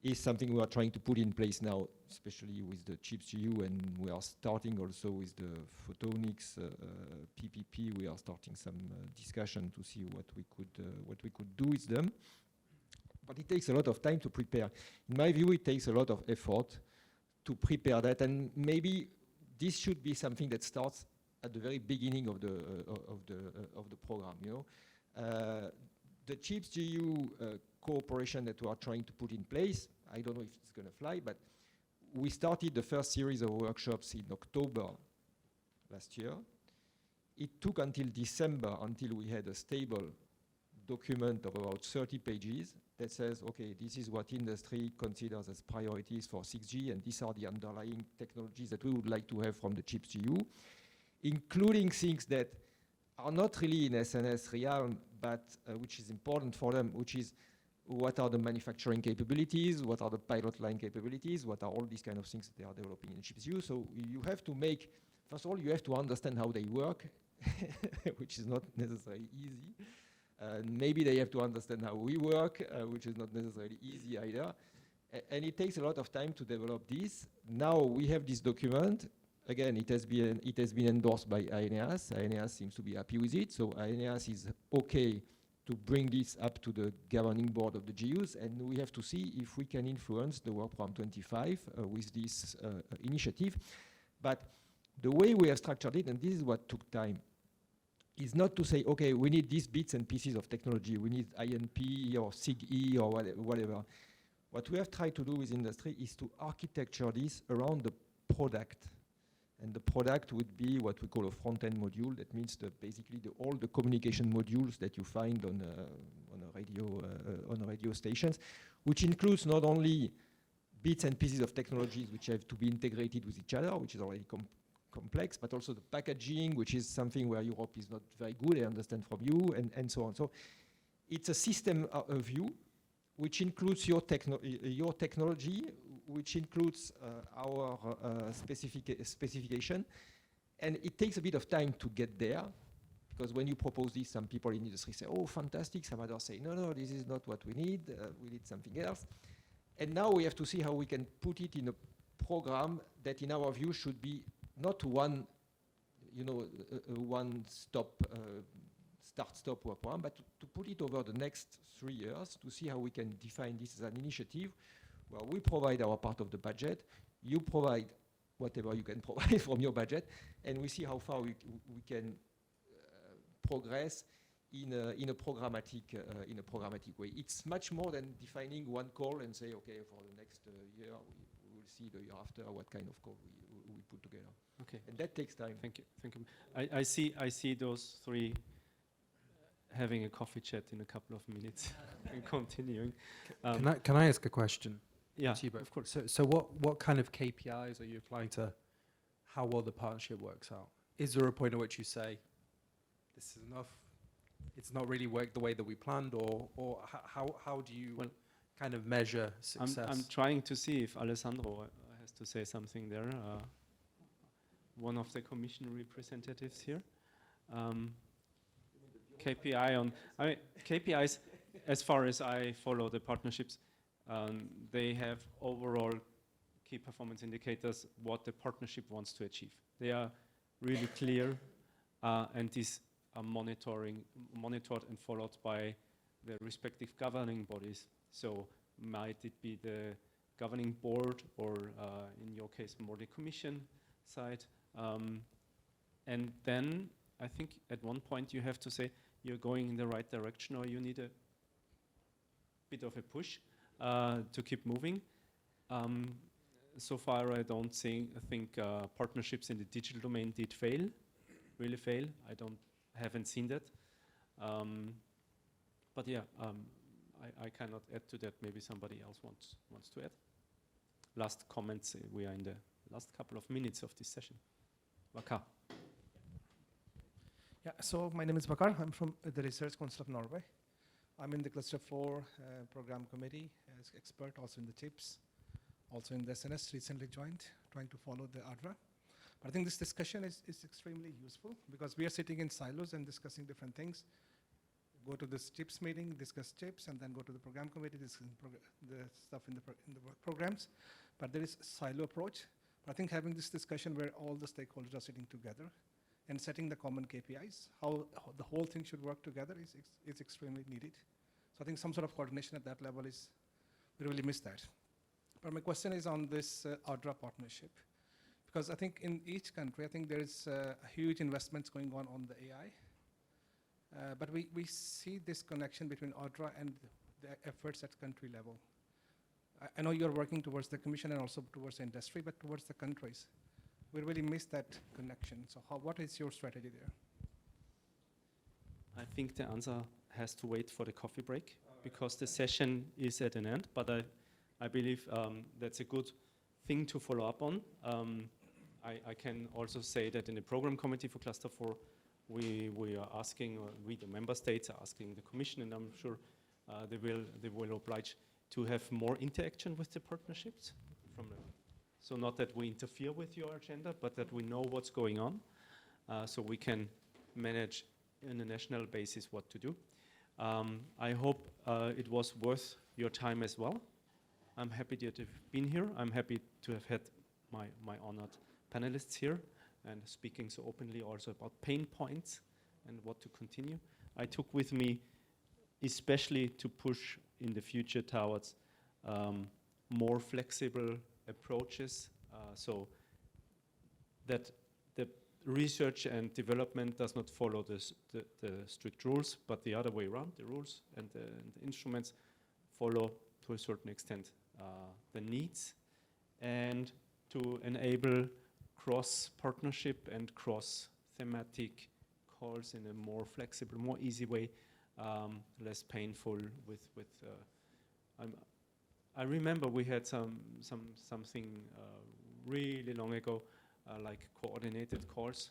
is something we are trying to put in place now, especially with the CHIPS GU, and we are starting also with the photonics PPP. We are starting some discussion to see what we could do with them. But it takes a lot of time to prepare. In my view, it takes a lot of effort to prepare that, and maybe this should be something that starts at the very beginning of the program. You know, the CHIPS GU cooperation that we are trying to put in place, I don't know if it's going to fly, but we started the first series of workshops in October last year. It took until December until we had a stable document of about 30 pages that says, okay, this is what industry considers as priorities for 6G, and these are the underlying technologies that we would like to have from the CHIPS GU, including things that are not really in SNS realm, but which is important for them, which is what are the manufacturing capabilities, what are the pilot line capabilities, what are all these kind of things that they are developing in CHIPS GU. So you have to make, first of all, you have to understand how they work, which is not necessarily easy. Maybe they have to understand how we work, which is not necessarily easy either. And it takes a lot of time to develop this. Now we have this document. Again, it has been endorsed by INEAS. INEAS seems to be happy with it. So INEAS is okay to bring this up to the governing board of the GUs, and we have to see if we can influence the Work Program 25 with this initiative. But the way we have structured it, and this is what took time, is not to say, okay, we need these bits and pieces of technology, we need INP or SIG-E or whatever. What we have tried to do with industry is to architecture this around the product And the product would be what we call a front-end module. That means basically all the communication modules that you find on radio stations, which includes not only bits and pieces of technologies which have to be integrated with each other, which is already complex, but also the packaging, which is something where Europe is not very good, I understand from you, and so on. So it's a system view, which includes your technology, which includes our specification. And it takes a bit of time to get there, because when you propose this, some people in industry say, oh, fantastic. Some others say, no, this is not what we need something else. And now we have to see how we can put it in a program that, in our view, should be not one, one-stop, start-stop program, but to put it over the next 3 years to see how we can define this as an initiative where we provide our part of the budget, you provide whatever you can provide from your budget, and we see how far we can progress in a programmatic way. It's much more than defining one call and say, okay, for the next year, we will see the year after what kind of call we put together. Okay. And that takes time. Thank you. I see those three having a coffee chat in a couple of minutes and continuing. Can I ask a question? Yeah, Thibaut? of course. So what kind of KPIs are you applying to how well the partnership works out? Is there a point at which you say, this is enough, it's not really worked the way that we planned, or how do you kind of measure success? I'm trying to see if Alessandro has to say something there, one of the commission representatives here. KPIs, as far as I follow the partnerships, they have overall key performance indicators, what the partnership wants to achieve. They are really clear, and these are monitored and followed by the respective governing bodies. So might it be the governing board, or in your case more the commission side. And then I think at one point you have to say you're going in the right direction, or you need a bit of a push to keep moving. So far I don't think partnerships in the digital domain did really fail. Haven't seen that. But yeah, I cannot add to that. Maybe somebody else wants to add. Last comments. We are in the last couple of minutes of this session. Bakar. Yeah, so my name is Bakar. I'm from the Research Council of Norway. I'm in the Cluster 4 program committee as expert, also in the TIPS, also in the SNS, recently joined, trying to follow the ADRA. But I think this discussion is extremely useful, because we are sitting in silos and discussing different things. Go to this TIPS meeting, discuss TIPS, and then go to the program committee, discuss the stuff in the work programs. But there is a silo approach. But I think having this discussion where all the stakeholders are sitting together and setting the common KPIs, how the whole thing should work together is extremely needed. So I think some sort of coordination at that level we really miss that. But my question is on this ADRA partnership, because I think in each country, I think there is huge investments going on the AI. But we see this connection between ADRA and the efforts at country level. I know you're working towards the Commission and also towards the industry, but towards the countries, we really miss that connection. So what is your strategy there? I think the answer has to wait for the coffee break, because the session is at an end. But I believe that's a good thing to follow up on. I can also say that in the program committee for Cluster 4, we are asking, we the member states are asking the Commission, and I'm sure they will oblige to have more interaction with the partnerships. So not that we interfere with your agenda, but that we know what's going on, so we can manage on a national basis what to do. I hope it was worth your time as well. I'm happy that you've been here. I'm happy to have had my honored panelists here and speaking so openly also about pain points and what to continue. I took with me especially to push in the future towards more flexible approaches, so that the research and development does not follow the strict rules, but the other way around. The rules and the instruments follow to a certain extent the needs, and to enable cross partnership and cross thematic calls in a more flexible, more easy way, less painful. I remember we had something really long ago, like coordinated calls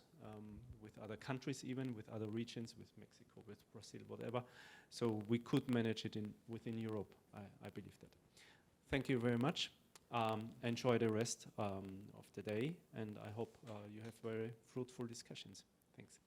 with other countries, even with other regions, with Mexico, with Brazil, whatever. So we could manage it within Europe. I believe that. Thank you very much. Enjoy the rest of the day, and I hope you have very fruitful discussions. Thanks.